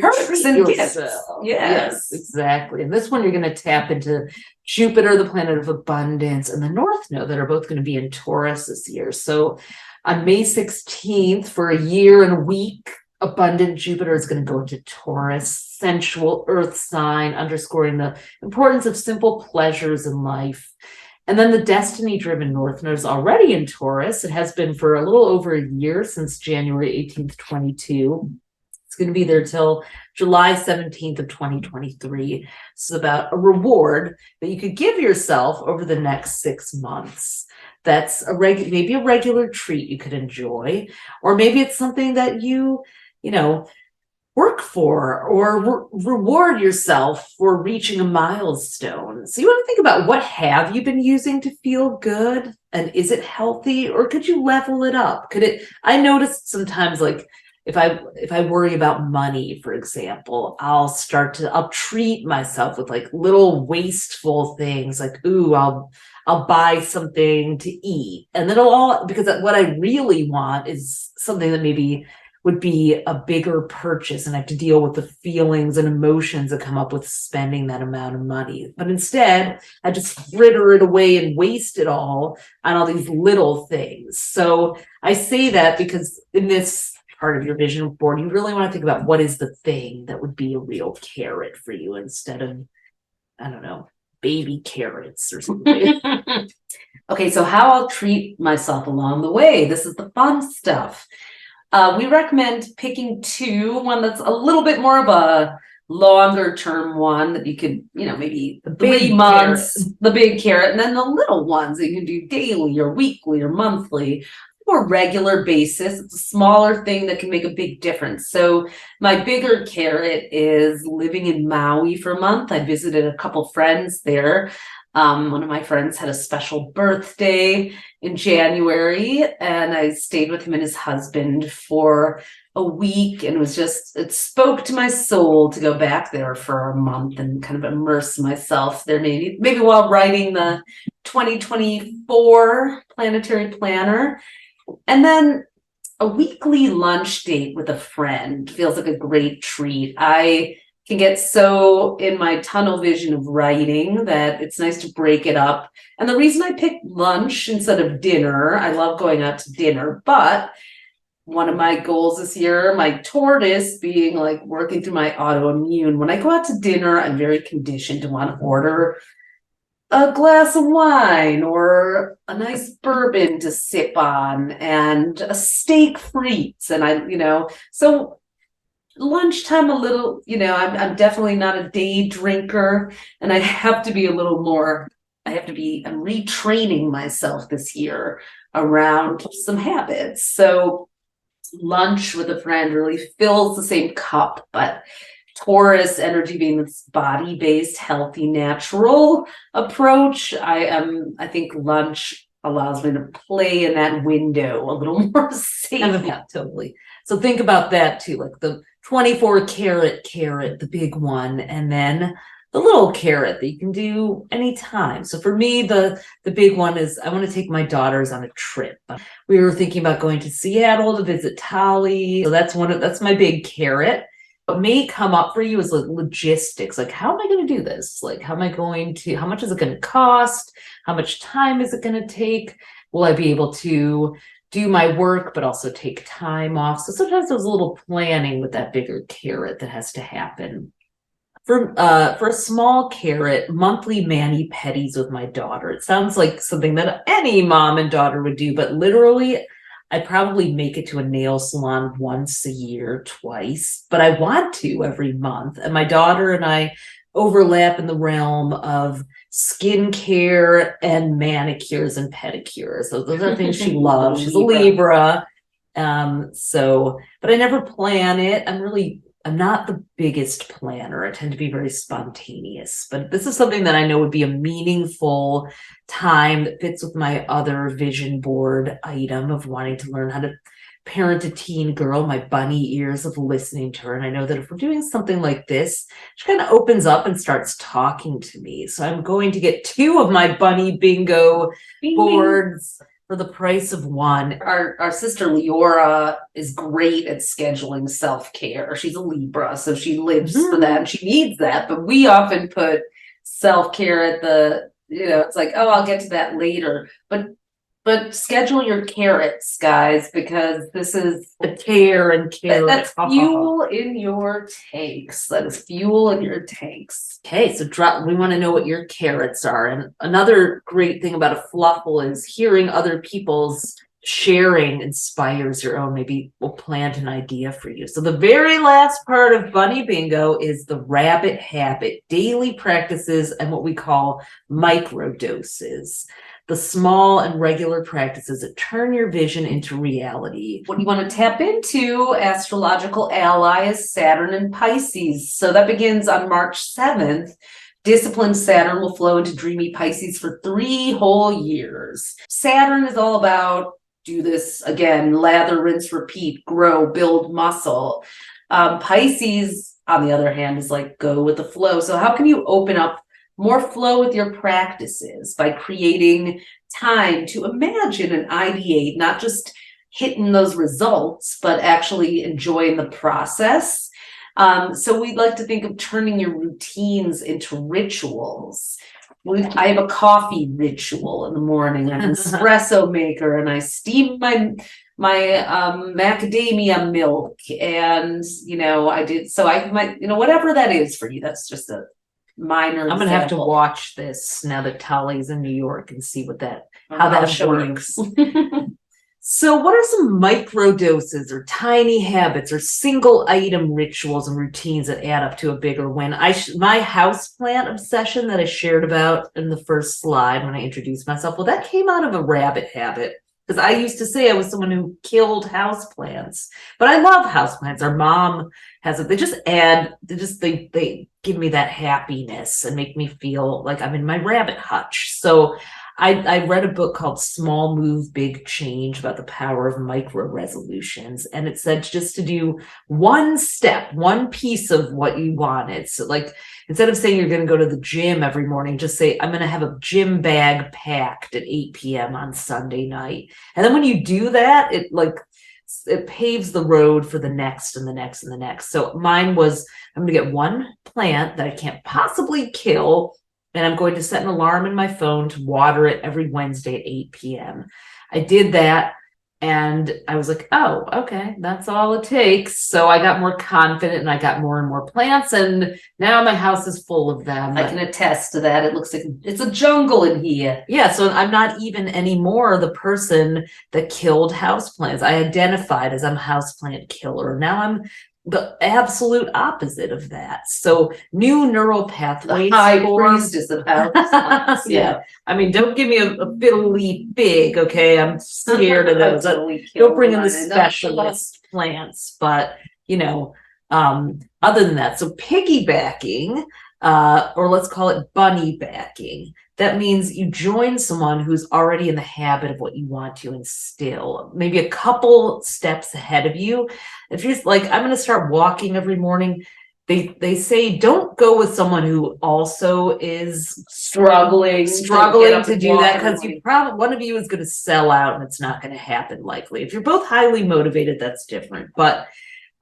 perks and gifts. Yes, exactly. And this one, you're going to tap into Jupiter, the planet of abundance, and the North Node that are both going to be in Taurus this year. So on May 16th, for a year and a week, abundant Jupiter is going to go into Taurus, sensual earth sign, underscoring the importance of simple pleasures in life. And then the destiny-driven North Node is already in Taurus. It has been for a little over a year, since January 18th, 22. It's going to be there till July 17th of 2023. It's about a reward that you could give yourself over the next 6 months. That's maybe a regular treat you could enjoy, or maybe it's something that you work for, or reward yourself for reaching a milestone. So you want to think about, what have you been using to feel good, and is it healthy, or could you level it up? I noticed sometimes, like, if I worry about money, for example, I'll treat myself with like little wasteful things, like, ooh, I'll buy something to eat. And then because what I really want is something that maybe would be a bigger purchase, and I have to deal with the feelings and emotions that come up with spending that amount of money. But instead, I just fritter it away and waste it all on all these little things. So I say that because in this part of your vision board, you really want to think about, what is the thing that would be a real carrot for you, instead of, I don't know, baby carrots or something. Okay, so how I'll treat myself along the way. This is the fun stuff. We recommend picking 2, one that's a little bit more of a longer term one that you could, maybe 3 months, the big carrot, and then the little ones that you can do daily or weekly or monthly, more regular basis. It's a smaller thing that can make a big difference. So my bigger carrot is living in Maui for a month. I visited a couple friends there. One of my friends had a special birthday in January, and I stayed with him and his husband for a week, and it spoke to my soul to go back there for a month and kind of immerse myself there, maybe while writing the 2024 planetary planner. And then a weekly lunch date with a friend feels like a great treat. I can get so in my tunnel vision of writing that it's nice to break it up. And the reason I picked lunch instead of dinner, I love going out to dinner, but one of my goals this year, my tortoise being like working through my autoimmune, when I go out to dinner, I'm very conditioned to want to order a glass of wine or a nice bourbon to sip on and a steak frites. And so lunchtime a little, I'm definitely not a day drinker, and I have to be a little more, I'm retraining myself this year around some habits. So lunch with a friend really fills the same cup, but Taurus energy being this body-based, healthy, natural approach, I think lunch allows me to play in that window a little more safe. Yeah, totally. So think about that too, like the 24 karat carrot, the big one, and then the little carrot that you can do anytime. So for me, the big one is, I want to take my daughters on a trip. We were thinking about going to Seattle to visit Tali. So that's my big carrot. What may come up for you is like logistics. Like, how am I going to do this? Like, how much is it going to cost? How much time is it going to take? Will I be able to do my work, but also take time off. So sometimes there's a little planning with that bigger carrot that has to happen. For a small carrot, monthly mani-pedis with my daughter. It sounds like something that any mom and daughter would do, but literally, I probably make it to a nail salon once a year, twice, but I want to every month. And my daughter and I overlap in the realm of skincare and manicures and pedicures. So those are things she loves. She's a Libra. But I never plan it. I'm not the biggest planner. I tend to be very spontaneous, but this is something that I know would be a meaningful time that fits with my other vision board item of wanting to learn how to parent a teen girl, my bunny ears of listening to her. And I know that if we're doing something like this, she kind of opens up and starts talking to me. So I'm going to get 2 of my bunny bingo boards for the price of 1. Our sister Leora is great at scheduling self-care. She's a Libra, so she lives for that and she needs that. But we often put self-care at the, it's like, oh, I'll get to that later. But schedule your carrots, guys, because this is the care and carrot. That's fuel in your tanks. That is fuel in your tanks. Okay, so we want to know what your carrots are. And another great thing about a fluffle is hearing other people's sharing inspires your own. Maybe we'll plant an idea for you. So the very last part of Bunny Bingo is the rabbit habit, daily practices and what we call micro doses. The small and regular practices that turn your vision into reality. What you want to tap into, astrological ally, is Saturn and Pisces. So that begins on March 7th. Disciplined Saturn will flow into dreamy Pisces for 3 whole years. Saturn is all about do this again, lather, rinse, repeat, grow, build muscle. Pisces, on the other hand, is like go with the flow. So how can you open up more flow with your practices by creating time to imagine and ideate, not just hitting those results, but actually enjoying the process. So we'd like to think of turning your routines into rituals. I have a coffee ritual in the morning. I'm an espresso maker, and I steam my macadamia milk, and I did. So I might, whatever that is for you. That's just a minor. I'm gonna have to watch this now that Tali's in New York and see how that works. So what are some micro doses or tiny habits or single item rituals and routines that add up to a bigger win? My houseplant obsession that I shared about in the first slide when I introduced myself, well, that came out of a rabbit habit. Because I used to say I was someone who killed houseplants, but I love houseplants. Our mom has it. They give me that happiness and make me feel like I'm in my rabbit hutch. So I read a book called Small Move, Big Change about the power of micro resolutions. And it said just to do one step, one piece of what you wanted. So like, instead of saying you're going to go to the gym every morning, just say, I'm going to have a gym bag packed at 8 p.m. on Sunday night. And then when you do that, it paves the road for the next and the next and the next. So mine was, I'm going to get one plant that I can't possibly kill, and I'm going to set an alarm in my phone to water it every Wednesday at 8 p.m. I did that, and I was like, oh, okay, that's all it takes. So I got more confident, and I got more and more plants, and now my house is full of them. I can attest to that. It looks like it's a jungle in here. Yeah, so I'm not even anymore the person that killed houseplants. I identified as I'm a houseplant killer. Now I'm the absolute opposite of that. So new neural pathways. The high priestess of houseplants. Yeah. I mean, don't give me a fiddly fig, okay? I'm scared of those. Don't bring in the specialist plants, but other than that, so piggybacking, or let's call it bunny backing. That means you join someone who's already in the habit of what you want to instill, maybe a couple steps ahead of you. If you're like, I'm going to start walking every morning, they say don't go with someone who also is struggling to do that, because one of you is going to sell out and it's not going to happen likely. If you're both highly motivated, that's different, but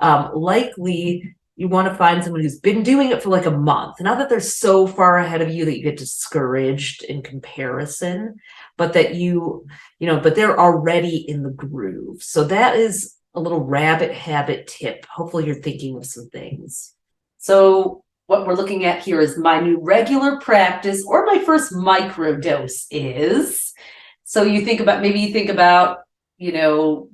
likely you want to find someone who's been doing it for like a month. Not that they're so far ahead of you that you get discouraged in comparison, but that but they're already in the groove. So that is a little rabbit habit tip. Hopefully you're thinking of some things. So what we're looking at here is my new regular practice, or my first micro dose is. So you think about,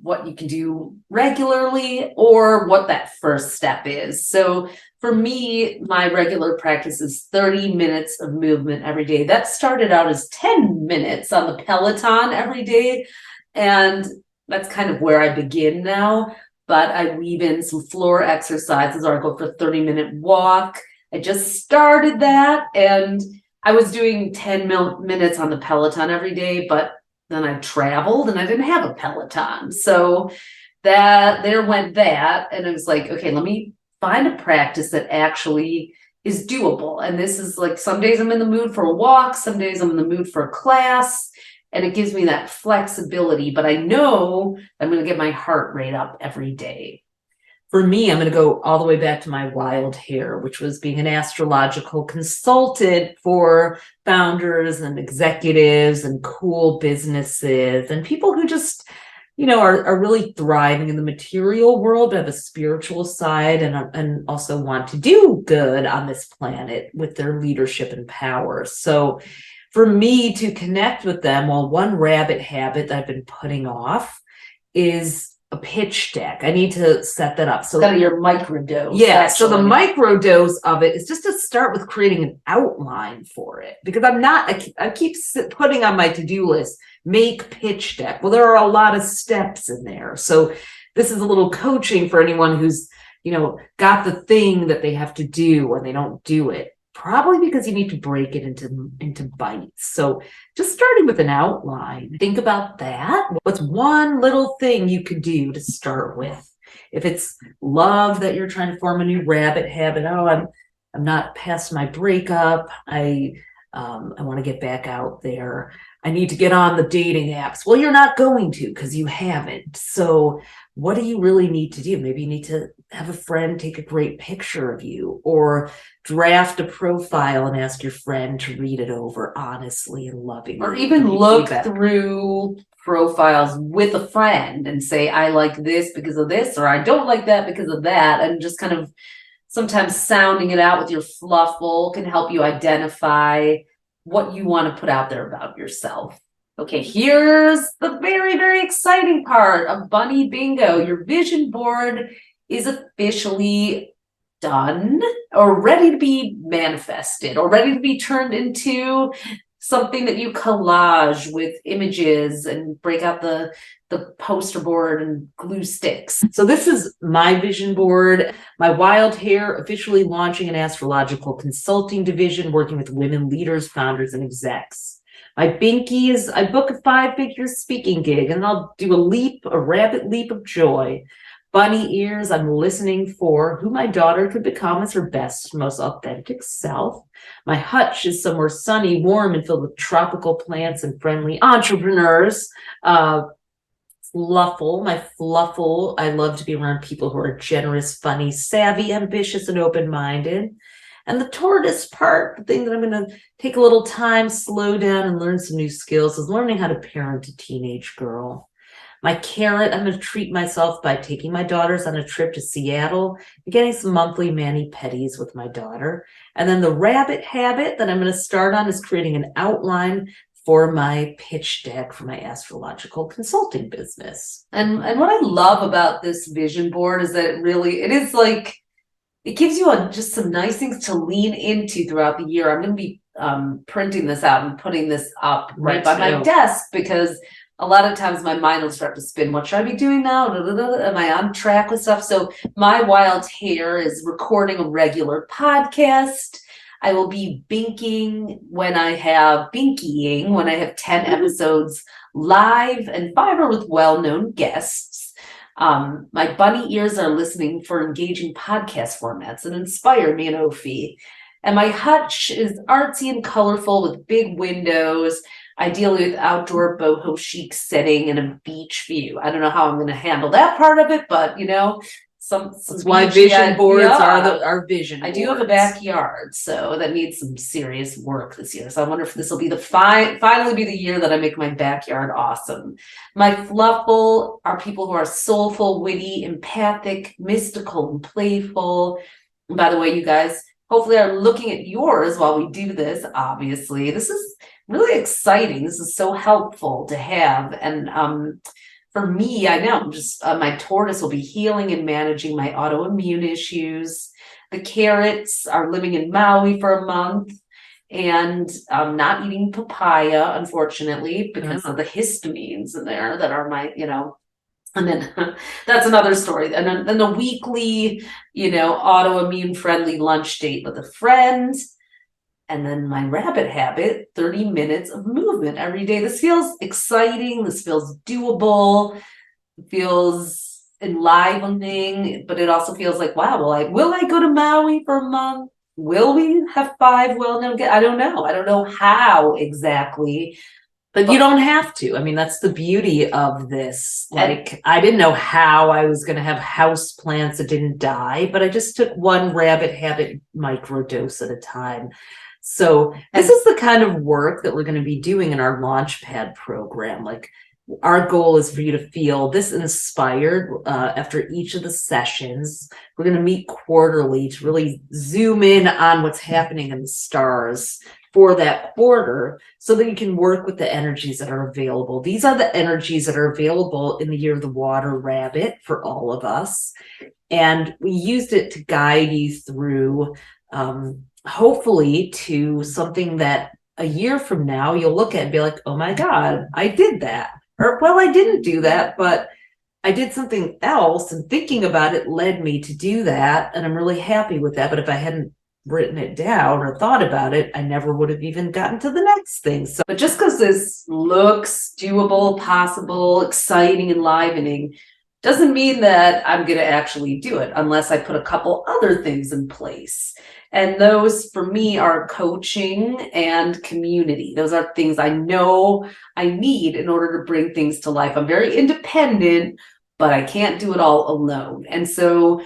what you can do regularly, or what that first step is. So for me, my regular practice is 30 minutes of movement every day. That started out as 10 minutes on the Peloton every day. And that's kind of where I begin now. But I weave in some floor exercises, or I go for a 30-minute walk. I just started that, and I was doing 10 minutes on the Peloton every day, but then I traveled and I didn't have a Peloton. So there went that. And I was like, okay, let me find a practice that actually is doable. And this is like, some days I'm in the mood for a walk, some days I'm in the mood for a class, and it gives me that flexibility, but I know I'm going to get my heart rate up every day. For me, I'm going to go all the way back to my wild hair, which was being an astrological consultant for founders and executives and cool businesses and people who just, are really thriving in the material world, but have a spiritual side and also want to do good on this planet with their leadership and power. So for me to connect with them, one rabbit habit that I've been putting off is a pitch deck. I need to set that up. So kind of your microdose. Yeah. Actually. So the microdose of it is just to start with creating an outline for it, because I keep putting on my to-do list, make pitch deck. Well, there are a lot of steps in there. So this is a little coaching for anyone who's, got the thing that they have to do and they don't do it. Probably because you need to break it into bites. So just starting with an outline, think about that. What's one little thing you could do to start with? If it's love that you're trying to form a new rabbit habit, I'm not past my breakup. I want to get back out there. I need to get on the dating apps. Well, you're not going to, because you haven't. So what do you really need to do? Maybe you need to have a friend take a great picture of you, or draft a profile and ask your friend to read it over honestly and lovingly. Or even look through profiles with a friend and say, I like this because of this, or I don't like that because of that. And just kind of sometimes sounding it out with your fluffle can help you identify what you want to put out there about yourself. Okay, here's the very, very exciting part of Bunny Bingo. Your vision board is officially done, or ready to be manifested, or ready to be turned into something that you collage with images and break out the poster board and glue sticks. So this is my vision board. My wild hair officially launching an astrological consulting division, working with women leaders, founders, and execs. My binkies, I book a 5-figure speaking gig and I'll do a rapid leap of joy. Bunny ears, I'm listening for who my daughter could become as her best, most authentic self. My hutch is somewhere sunny, warm, and filled with tropical plants and friendly entrepreneurs. Fluffle, my fluffle, I love to be around people who are generous, funny, savvy, ambitious, and open-minded. And the tortoise part, the thing that I'm going to take a little time, slow down, and learn some new skills, is learning how to parent a teenage girl. My carrot, I'm going to treat myself by taking my daughters on a trip to Seattle and getting some monthly mani-pedis with my daughter. And then the rabbit habit that I'm going to start on is creating an outline for my pitch deck for my astrological consulting business. And what I love about this vision board is that it gives you just some nice things to lean into throughout the year. I'm going to be printing this out and putting this up right by my desk, because a lot of times my mind will start to spin. What should I be doing now? Am I on track with stuff? So my wild hair is recording a regular podcast. I will be binkying when I have 10 episodes live, and 5 are with well-known guests. My bunny ears are listening for engaging podcast formats and inspire me and Ophi. And my hutch is artsy and colorful with big windows, ideally with outdoor boho chic setting and a beach view. I don't know how I'm going to handle that part of it, but That's why beachy vision boards yeah. are vision I boards. do have a backyard, so that needs some serious work this year. So I wonder if this will be the finally be the year that I make my backyard awesome. My fluffle are people who are soulful, witty, empathic, mystical, and playful. And by the way, you guys hopefully are looking at yours while we do this. Obviously, this is really exciting. This is so helpful to have, and for me, I know just my tortoise will be healing and managing my autoimmune issues. The carrots are living in Maui for a month and not eating papaya, unfortunately, because of the histamines in there that are my, and then that's another story. And then the weekly, autoimmune friendly lunch date with a friend. And then my rabbit habit, 30 minutes of movement every day. This feels exciting. This feels doable. It feels enlivening, but it also feels like, wow, will I go to Maui for a month? Will we have 5 well-known guests? I don't know. I don't know how exactly. But you don't have to. I mean, that's the beauty of this. Like, I didn't know how I was going to have house plants that didn't die, but I just took one rabbit habit microdose at a time. So this is the kind of work that we're going to be doing in our Launchpad program. Like, our goal is for you to feel this inspired after each of the sessions. We're going to meet quarterly to really zoom in on what's happening in the stars for that quarter so that you can work with the energies that are available. These are the energies that are available in the year of the water rabbit for all of us. And we used it to guide you through hopefully to something that a year from now you'll look at and be like, oh my God, I did that. Or, well, I didn't do that, but I did something else, and thinking about it led me to do that. And I'm really happy with that. But if I hadn't written it down or thought about it, I never would have even gotten to the next thing. So, but just because this looks doable, possible, exciting, enlivening, doesn't mean that I'm going to actually do it unless I put a couple other things in place. And those for me are coaching and community. Those are things I know I need in order to bring things to life. I'm very independent, but I can't do it all alone. And so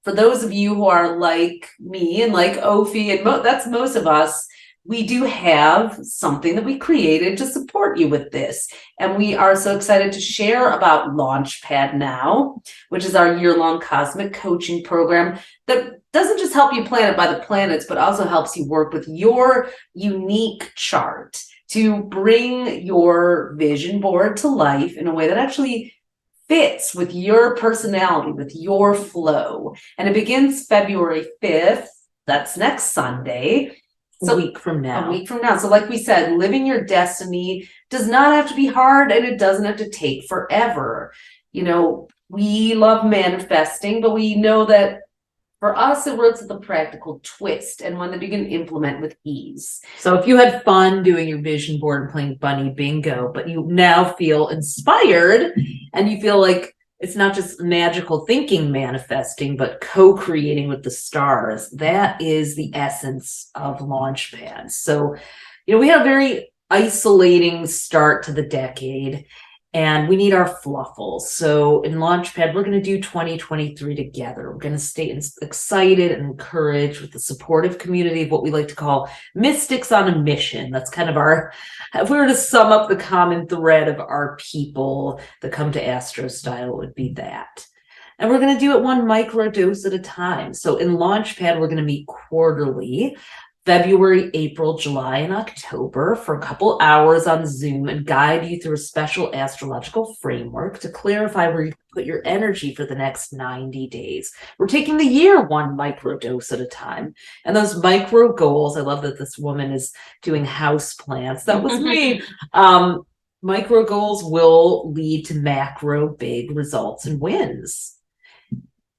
for those of you who are like me and like Ophi, and that's most of us, we do have something that we created to support you with this. And we are so excited to share about Launchpad now, which is our year-long cosmic coaching program that doesn't just help you plan it by the planets, but also helps you work with your unique chart to bring your vision board to life in a way that actually fits with your personality, with your flow. And it begins February 5th. That's next Sunday. So, a week from now. A week from now. So like we said, living your destiny does not have to be hard, and it doesn't have to take forever. We love manifesting, but we know that for us, it works with a practical twist and one that you can implement with ease. So if you had fun doing your vision board and playing bunny bingo, but you now feel inspired and you feel like it's not just magical thinking manifesting, but co-creating with the stars, that is the essence of Launchpad. So, we had a very isolating start to the decade, and we need our fluffles. So in Launchpad, we're going to do 2023 together. We're going to stay excited and encouraged with the supportive community of what we like to call mystics on a mission. That's kind of if we were to sum up the common thread of our people that come to Astro Style, it would be that. And we're going to do it one micro dose at a time. So in Launchpad, we're going to meet quarterly. February, April, July, and October for a couple hours on Zoom and guide you through a special astrological framework to clarify where you put your energy for the next 90 days. We're taking the year one microdose at a time. And those micro goals, I love that this woman is doing house plants. That was me. Micro goals will lead to macro big results and wins.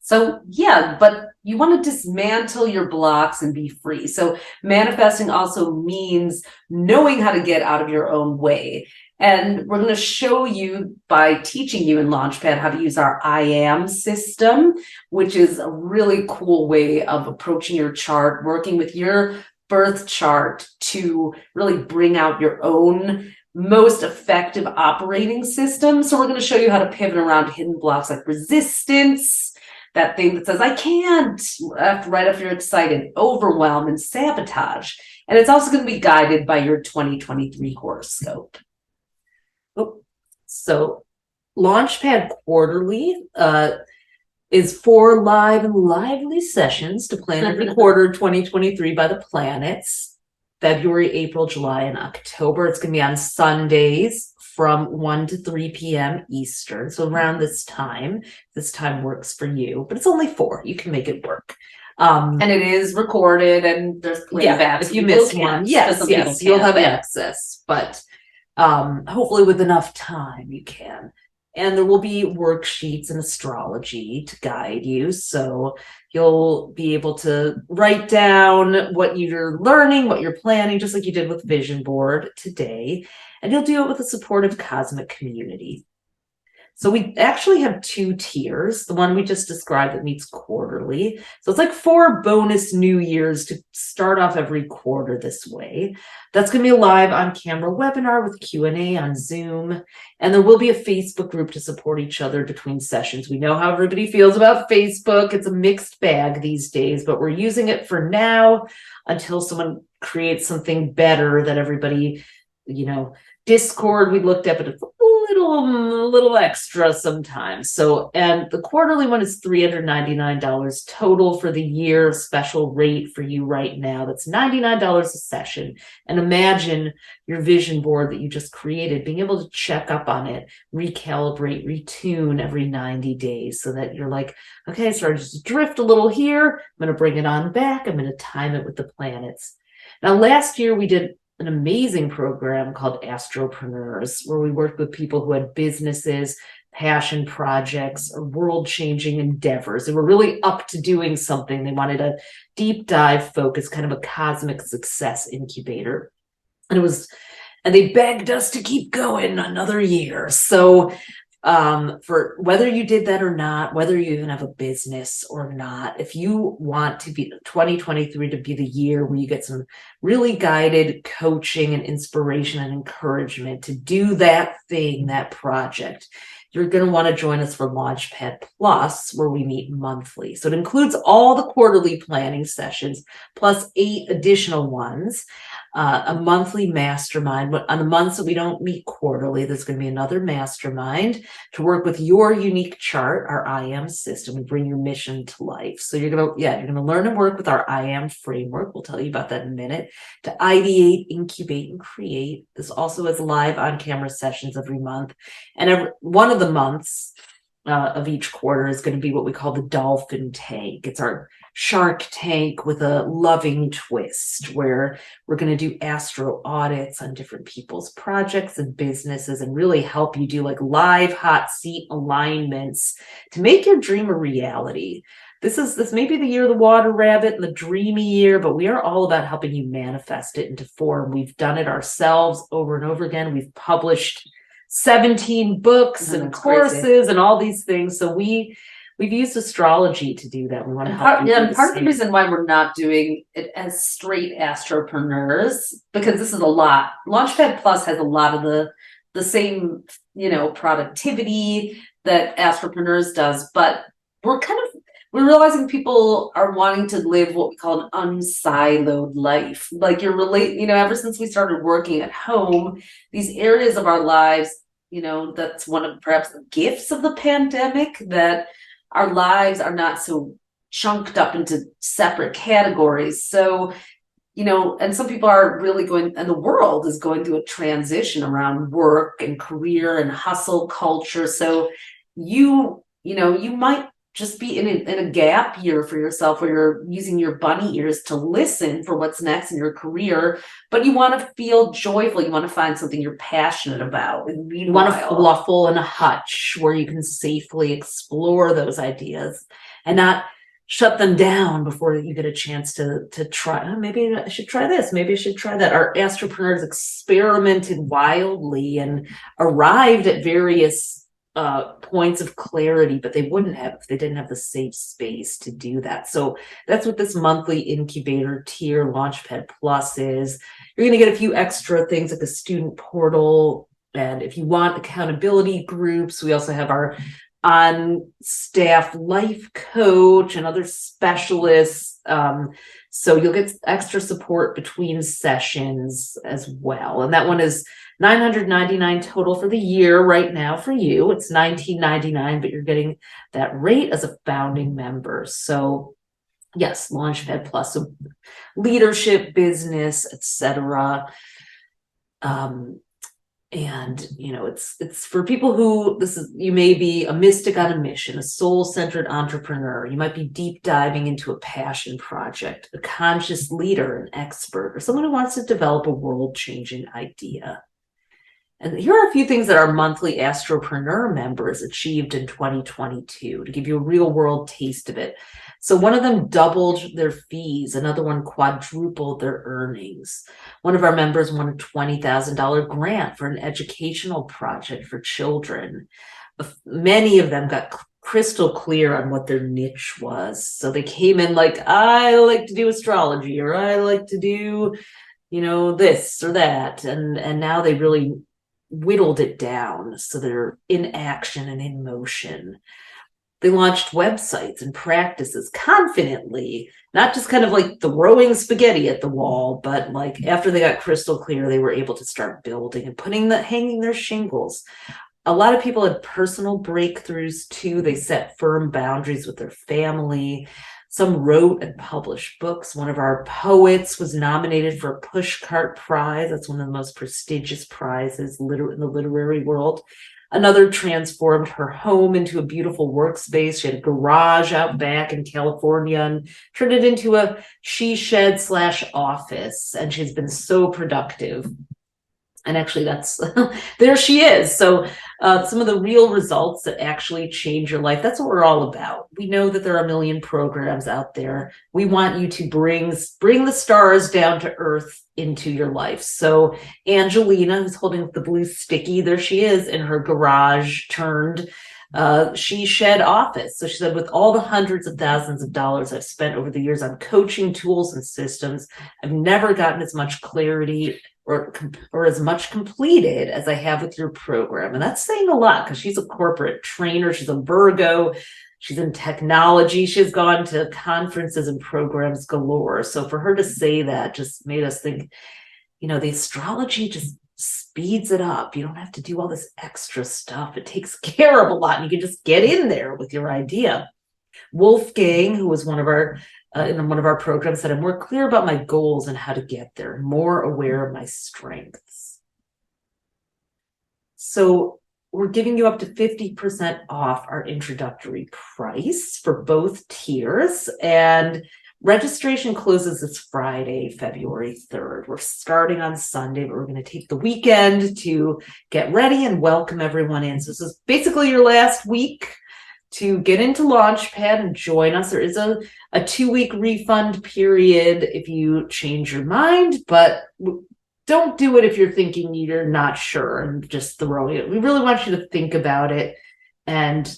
So yeah, but you want to dismantle your blocks and be free. So manifesting also means knowing how to get out of your own way. And we're going to show you by teaching you in Launchpad how to use our I am system, which is a really cool way of approaching your chart, working with your birth chart to really bring out your own most effective operating system. So we're going to show you how to pivot around hidden blocks like resistance, that thing that says, I can't, right after you're excited, overwhelm and sabotage. And it's also going to be guided by your 2023 horoscope. So Launchpad Quarterly is 4 live and lively sessions to plan every quarter 2023 by the planets. February, April, July, and October. It's going to be on Sundays from 1 to 3 p.m. Eastern. So around this time works for you, but it's only 4. You can make it work. And it is recorded, and there's playback. If you miss one, yes, you'll have access, but hopefully with enough time you can. And there will be worksheets in astrology to guide you. So you'll be able to write down what you're learning, what you're planning, just like you did with Vision Board today. And you'll do it with a supportive cosmic community. So we actually have 2 tiers, the one we just described that meets quarterly. So it's like 4 bonus New Year's to start off every quarter this way. That's going to be a live on-camera webinar with Q&A on Zoom. And there will be a Facebook group to support each other between sessions. We know how everybody feels about Facebook. It's a mixed bag these days, but we're using it for now until someone creates something better that everybody, Discord we looked at, but it's a little extra sometimes. So, and the quarterly one is $399 total for the year. Special rate for you right now. That's $99 a session. And imagine your vision board that you just created, being able to check up on it, recalibrate, retune every 90 days so that you're like, okay, so I just drift a little here. I'm going to bring it on back. I'm going to time it with the planets. Now, last year we did an amazing program called AstroTwins, where we worked with people who had businesses, passion projects, or world-changing endeavors. They were really up to doing something. They wanted a deep dive focus, kind of a cosmic success incubator. And they begged us to keep going another year. So for whether you did that or not, whether you even have a business or not, if you want to be 2023 to be the year where you get some really guided coaching and inspiration and encouragement to do that thing, that project, you're going to want to join us for Launchpad Plus, where we meet monthly. So it includes all the quarterly planning sessions, plus 8 additional ones. A monthly mastermind. But on the months that we don't meet quarterly, there's going to be another mastermind to work with your unique chart, our I am system, and bring your mission to life. So you're going to learn and work with our I am framework. We'll tell you about that in a minute. To ideate, incubate, and create. This also has live on-camera sessions every month. And one of the months of each quarter is going to be what we call the dolphin tank. It's our Shark Tank with a loving twist, where we're going to do astro audits on different people's projects and businesses and really help you do like live hot seat alignments to make your dream a reality. This may be the year of the water rabbit and the dreamy year, but we are all about helping you manifest it into form. We've done it ourselves over and over again. We've published 17 books and courses and all these things. So we've used astrology to do that. We want to help you. And part of the reason why we're not doing it as straight astropreneurs, because this is a lot. Launchpad Plus has a lot of the same, productivity that astropreneurs does, but we're realizing people are wanting to live what we call an unsiloed life. Like ever since we started working at home, these areas of our lives, that's one of perhaps the gifts of the pandemic, that our lives are not so chunked up into separate categories. So, and some people are really and the world is going through a transition around work and career and hustle culture. So you might just be in a gap year for yourself, where you're using your bunny ears to listen for what's next in your career, but you want to feel joyful. You want to find something you're passionate about. And you want to fluffle and a hutch where you can safely explore those ideas and not shut them down before you get a chance to try. Oh, maybe I should try this. Maybe I should try that. Our astropreneurs experimented wildly and arrived at various points of clarity, but they wouldn't have if they didn't have the safe space to do that. So that's what this monthly incubator tier Launchpad Plus is. You're going to get a few extra things like the student portal. And if you want accountability groups, we also have our on staff life coach and other specialists. So you'll get extra support between sessions as well. And that one is $999 total for the year right now for you. It's $19.99, but you're getting that rate as a founding member. So yes, Launchpad Plus, so leadership, business, etc. And it's for people who you may be a mystic on a mission, a soul-centered entrepreneur. You might be deep diving into a passion project, a conscious leader, an expert, or someone who wants to develop a world-changing idea. And here are a few things that our monthly Astropreneur members achieved in 2022 to give you a real world taste of it. So one of them doubled their fees, another one quadrupled their earnings. One of our members won a $20,000 grant for an educational project for children. Many of them got crystal clear on what their niche was. So they came in like, I like to do astrology, or I like to do, this or that. And now they really whittled it down so they're in action and in motion. They launched websites and practices confidently, not just kind of like throwing spaghetti at the wall, but like after they got crystal clear, they were able to start building and hanging their shingles. A lot of people had personal breakthroughs too. They set firm boundaries with their family. Some wrote and published books. One of our poets was nominated for a Pushcart Prize. That's one of the most prestigious prizes in the literary world. Another transformed her home into a beautiful workspace. She had a garage out back in California and turned it into a she shed / office. And she's been so productive. And actually that's, there she is. So some of the real results that actually change your life, that's what we're all about. We know that there are a million programs out there. We want you to bring the stars down to earth into your life. So Angelina, who's holding the blue sticky, there she is in her garage turned she shed office. So she said, with all the hundreds of thousands of dollars I've spent over the years on coaching tools and systems, I've never gotten as much clarity or as much completed as I have with your program. And that's saying a lot because she's a corporate trainer. She's a Virgo. She's in technology. She's gone to conferences and programs galore. So for her to say that just made us think, the astrology just speeds it up. You don't have to do all this extra stuff. It takes care of a lot and you can just get in there with your idea. Wolfgang, who was one of our in one of our programs, said, I'm more clear about my goals and how to get there, more aware of my strengths. So we're giving you up to 50% off our introductory price for both tiers, and registration closes this Friday, February 3rd. We're starting on Sunday, but we're going to take the weekend to get ready and welcome everyone in. So this is basically your last week to get into Launchpad and join us. There is a 2-week refund period if you change your mind, but don't do it if you're thinking you're not sure and just throwing it. We really want you to think about it. And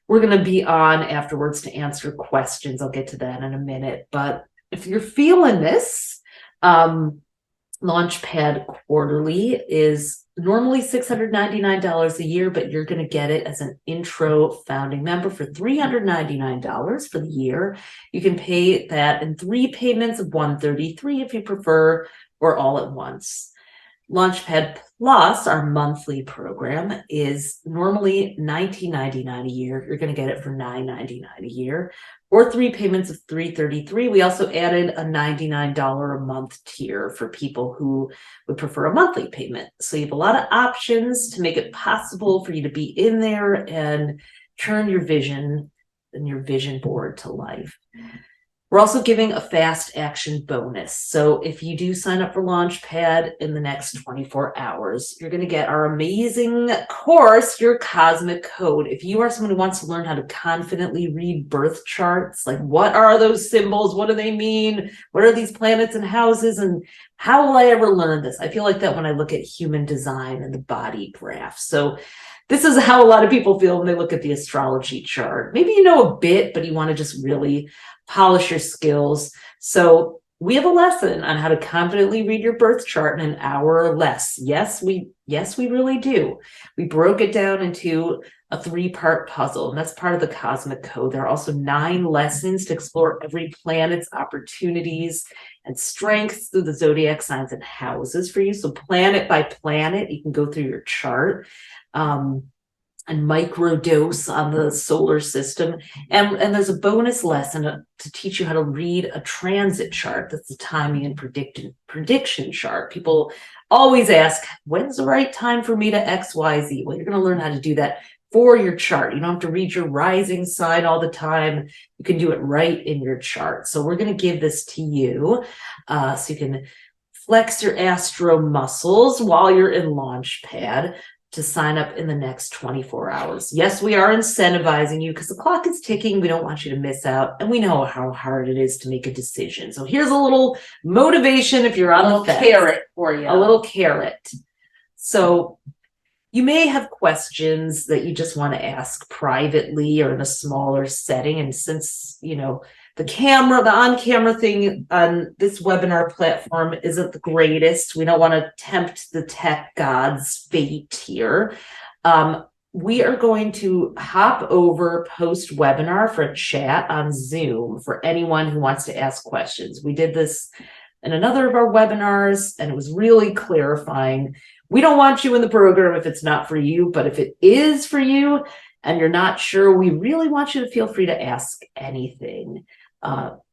we're going to be on afterwards to answer questions. I'll get to that in a minute. But if you're feeling this, Launchpad Quarterly is normally $699 a year, but you're going to get it as an intro founding member for $399 for the year. You can pay that in 3 payments of $133 if you prefer, or all at once. Launchpad Plus, our monthly program, is normally $19.99 a year. You're going to get it for $9.99 a year, or 3 payments of $333. We also added a $99 a month tier for people who would prefer a monthly payment. So you have a lot of options to make it possible for you to be in there and turn your vision and your vision board to life. We're also giving a fast action bonus. So if you do sign up for Launchpad in the next 24 hours, you're going to get our amazing course, Your Cosmic Code. If you are someone who wants to learn how to confidently read birth charts, like what are those symbols? What do they mean? What are these planets and houses? And how will I ever learn this? I feel like that when I look at human design and the body graph. So this is how a lot of people feel when they look at the astrology chart. Maybe you know a bit, but you want to just really polish your skills. So we have a lesson on how to confidently read your birth chart in an hour or less. Yes, we really do. We broke it down into a 3-part puzzle, and that's part of the cosmic code. There are also 9 lessons to explore every planet's opportunities and strengths through the zodiac signs and houses for you. So planet by planet, you can go through your chart. And microdose on the solar system. And there's a bonus lesson to teach you how to read a transit chart. That's the timing and prediction chart. People always ask, when's the right time for me to XYZ? Well, you're going to learn how to do that for your chart. You don't have to read your rising sign all the time. You can do it right in your chart. So we're going to give this to you so you can flex your astro muscles while you're in Launchpad to sign up in the next 24 hours. Yes, we are incentivizing you because the clock is ticking. We don't want you to miss out. And we know how hard it is to make a decision. So here's a little motivation if you're on the fence. Carrot for you. A little carrot. So you may have questions that you just want to ask privately or in a smaller setting. And since, the on-camera thing on this webinar platform isn't the greatest, we don't want to tempt the tech gods' fate here. We are going to hop over post-webinar for a chat on Zoom for anyone who wants to ask questions. We did this in another of our webinars, and it was really clarifying. We don't want you in the program if it's not for you, but if it is for you and you're not sure, we really want you to feel free to ask anything.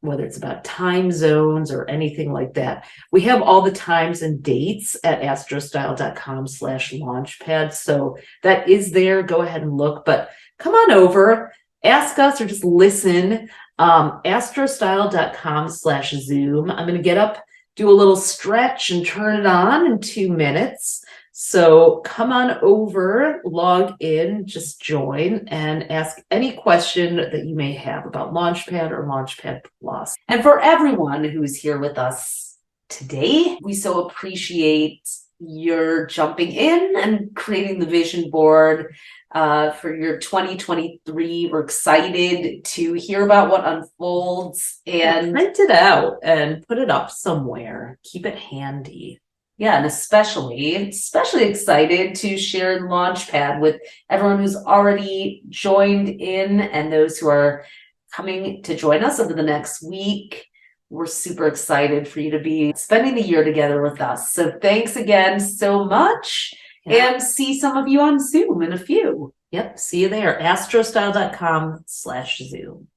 Whether it's about time zones or anything like that. We have all the times and dates at astrostyle.com/launchpad. So that is there. Go ahead and look, but come on over, ask us or just listen. Astrostyle.com/Zoom. I'm going to get up, do a little stretch and turn it on in 2 minutes. So come on over, log in, just join and ask any question that you may have about Launchpad or Launchpad Plus. And for everyone who's here with us today, we so appreciate your jumping in and creating the vision board for your 2023. We're excited to hear about what unfolds and print it out and put it up somewhere. Keep it handy. Yeah, and especially excited to share Launchpad with everyone who's already joined in and those who are coming to join us over the next week. We're super excited for you to be spending the year together with us. So thanks again so much, and see some of you on Zoom in a few. Yep, see you there. astrostyle.com/Zoom.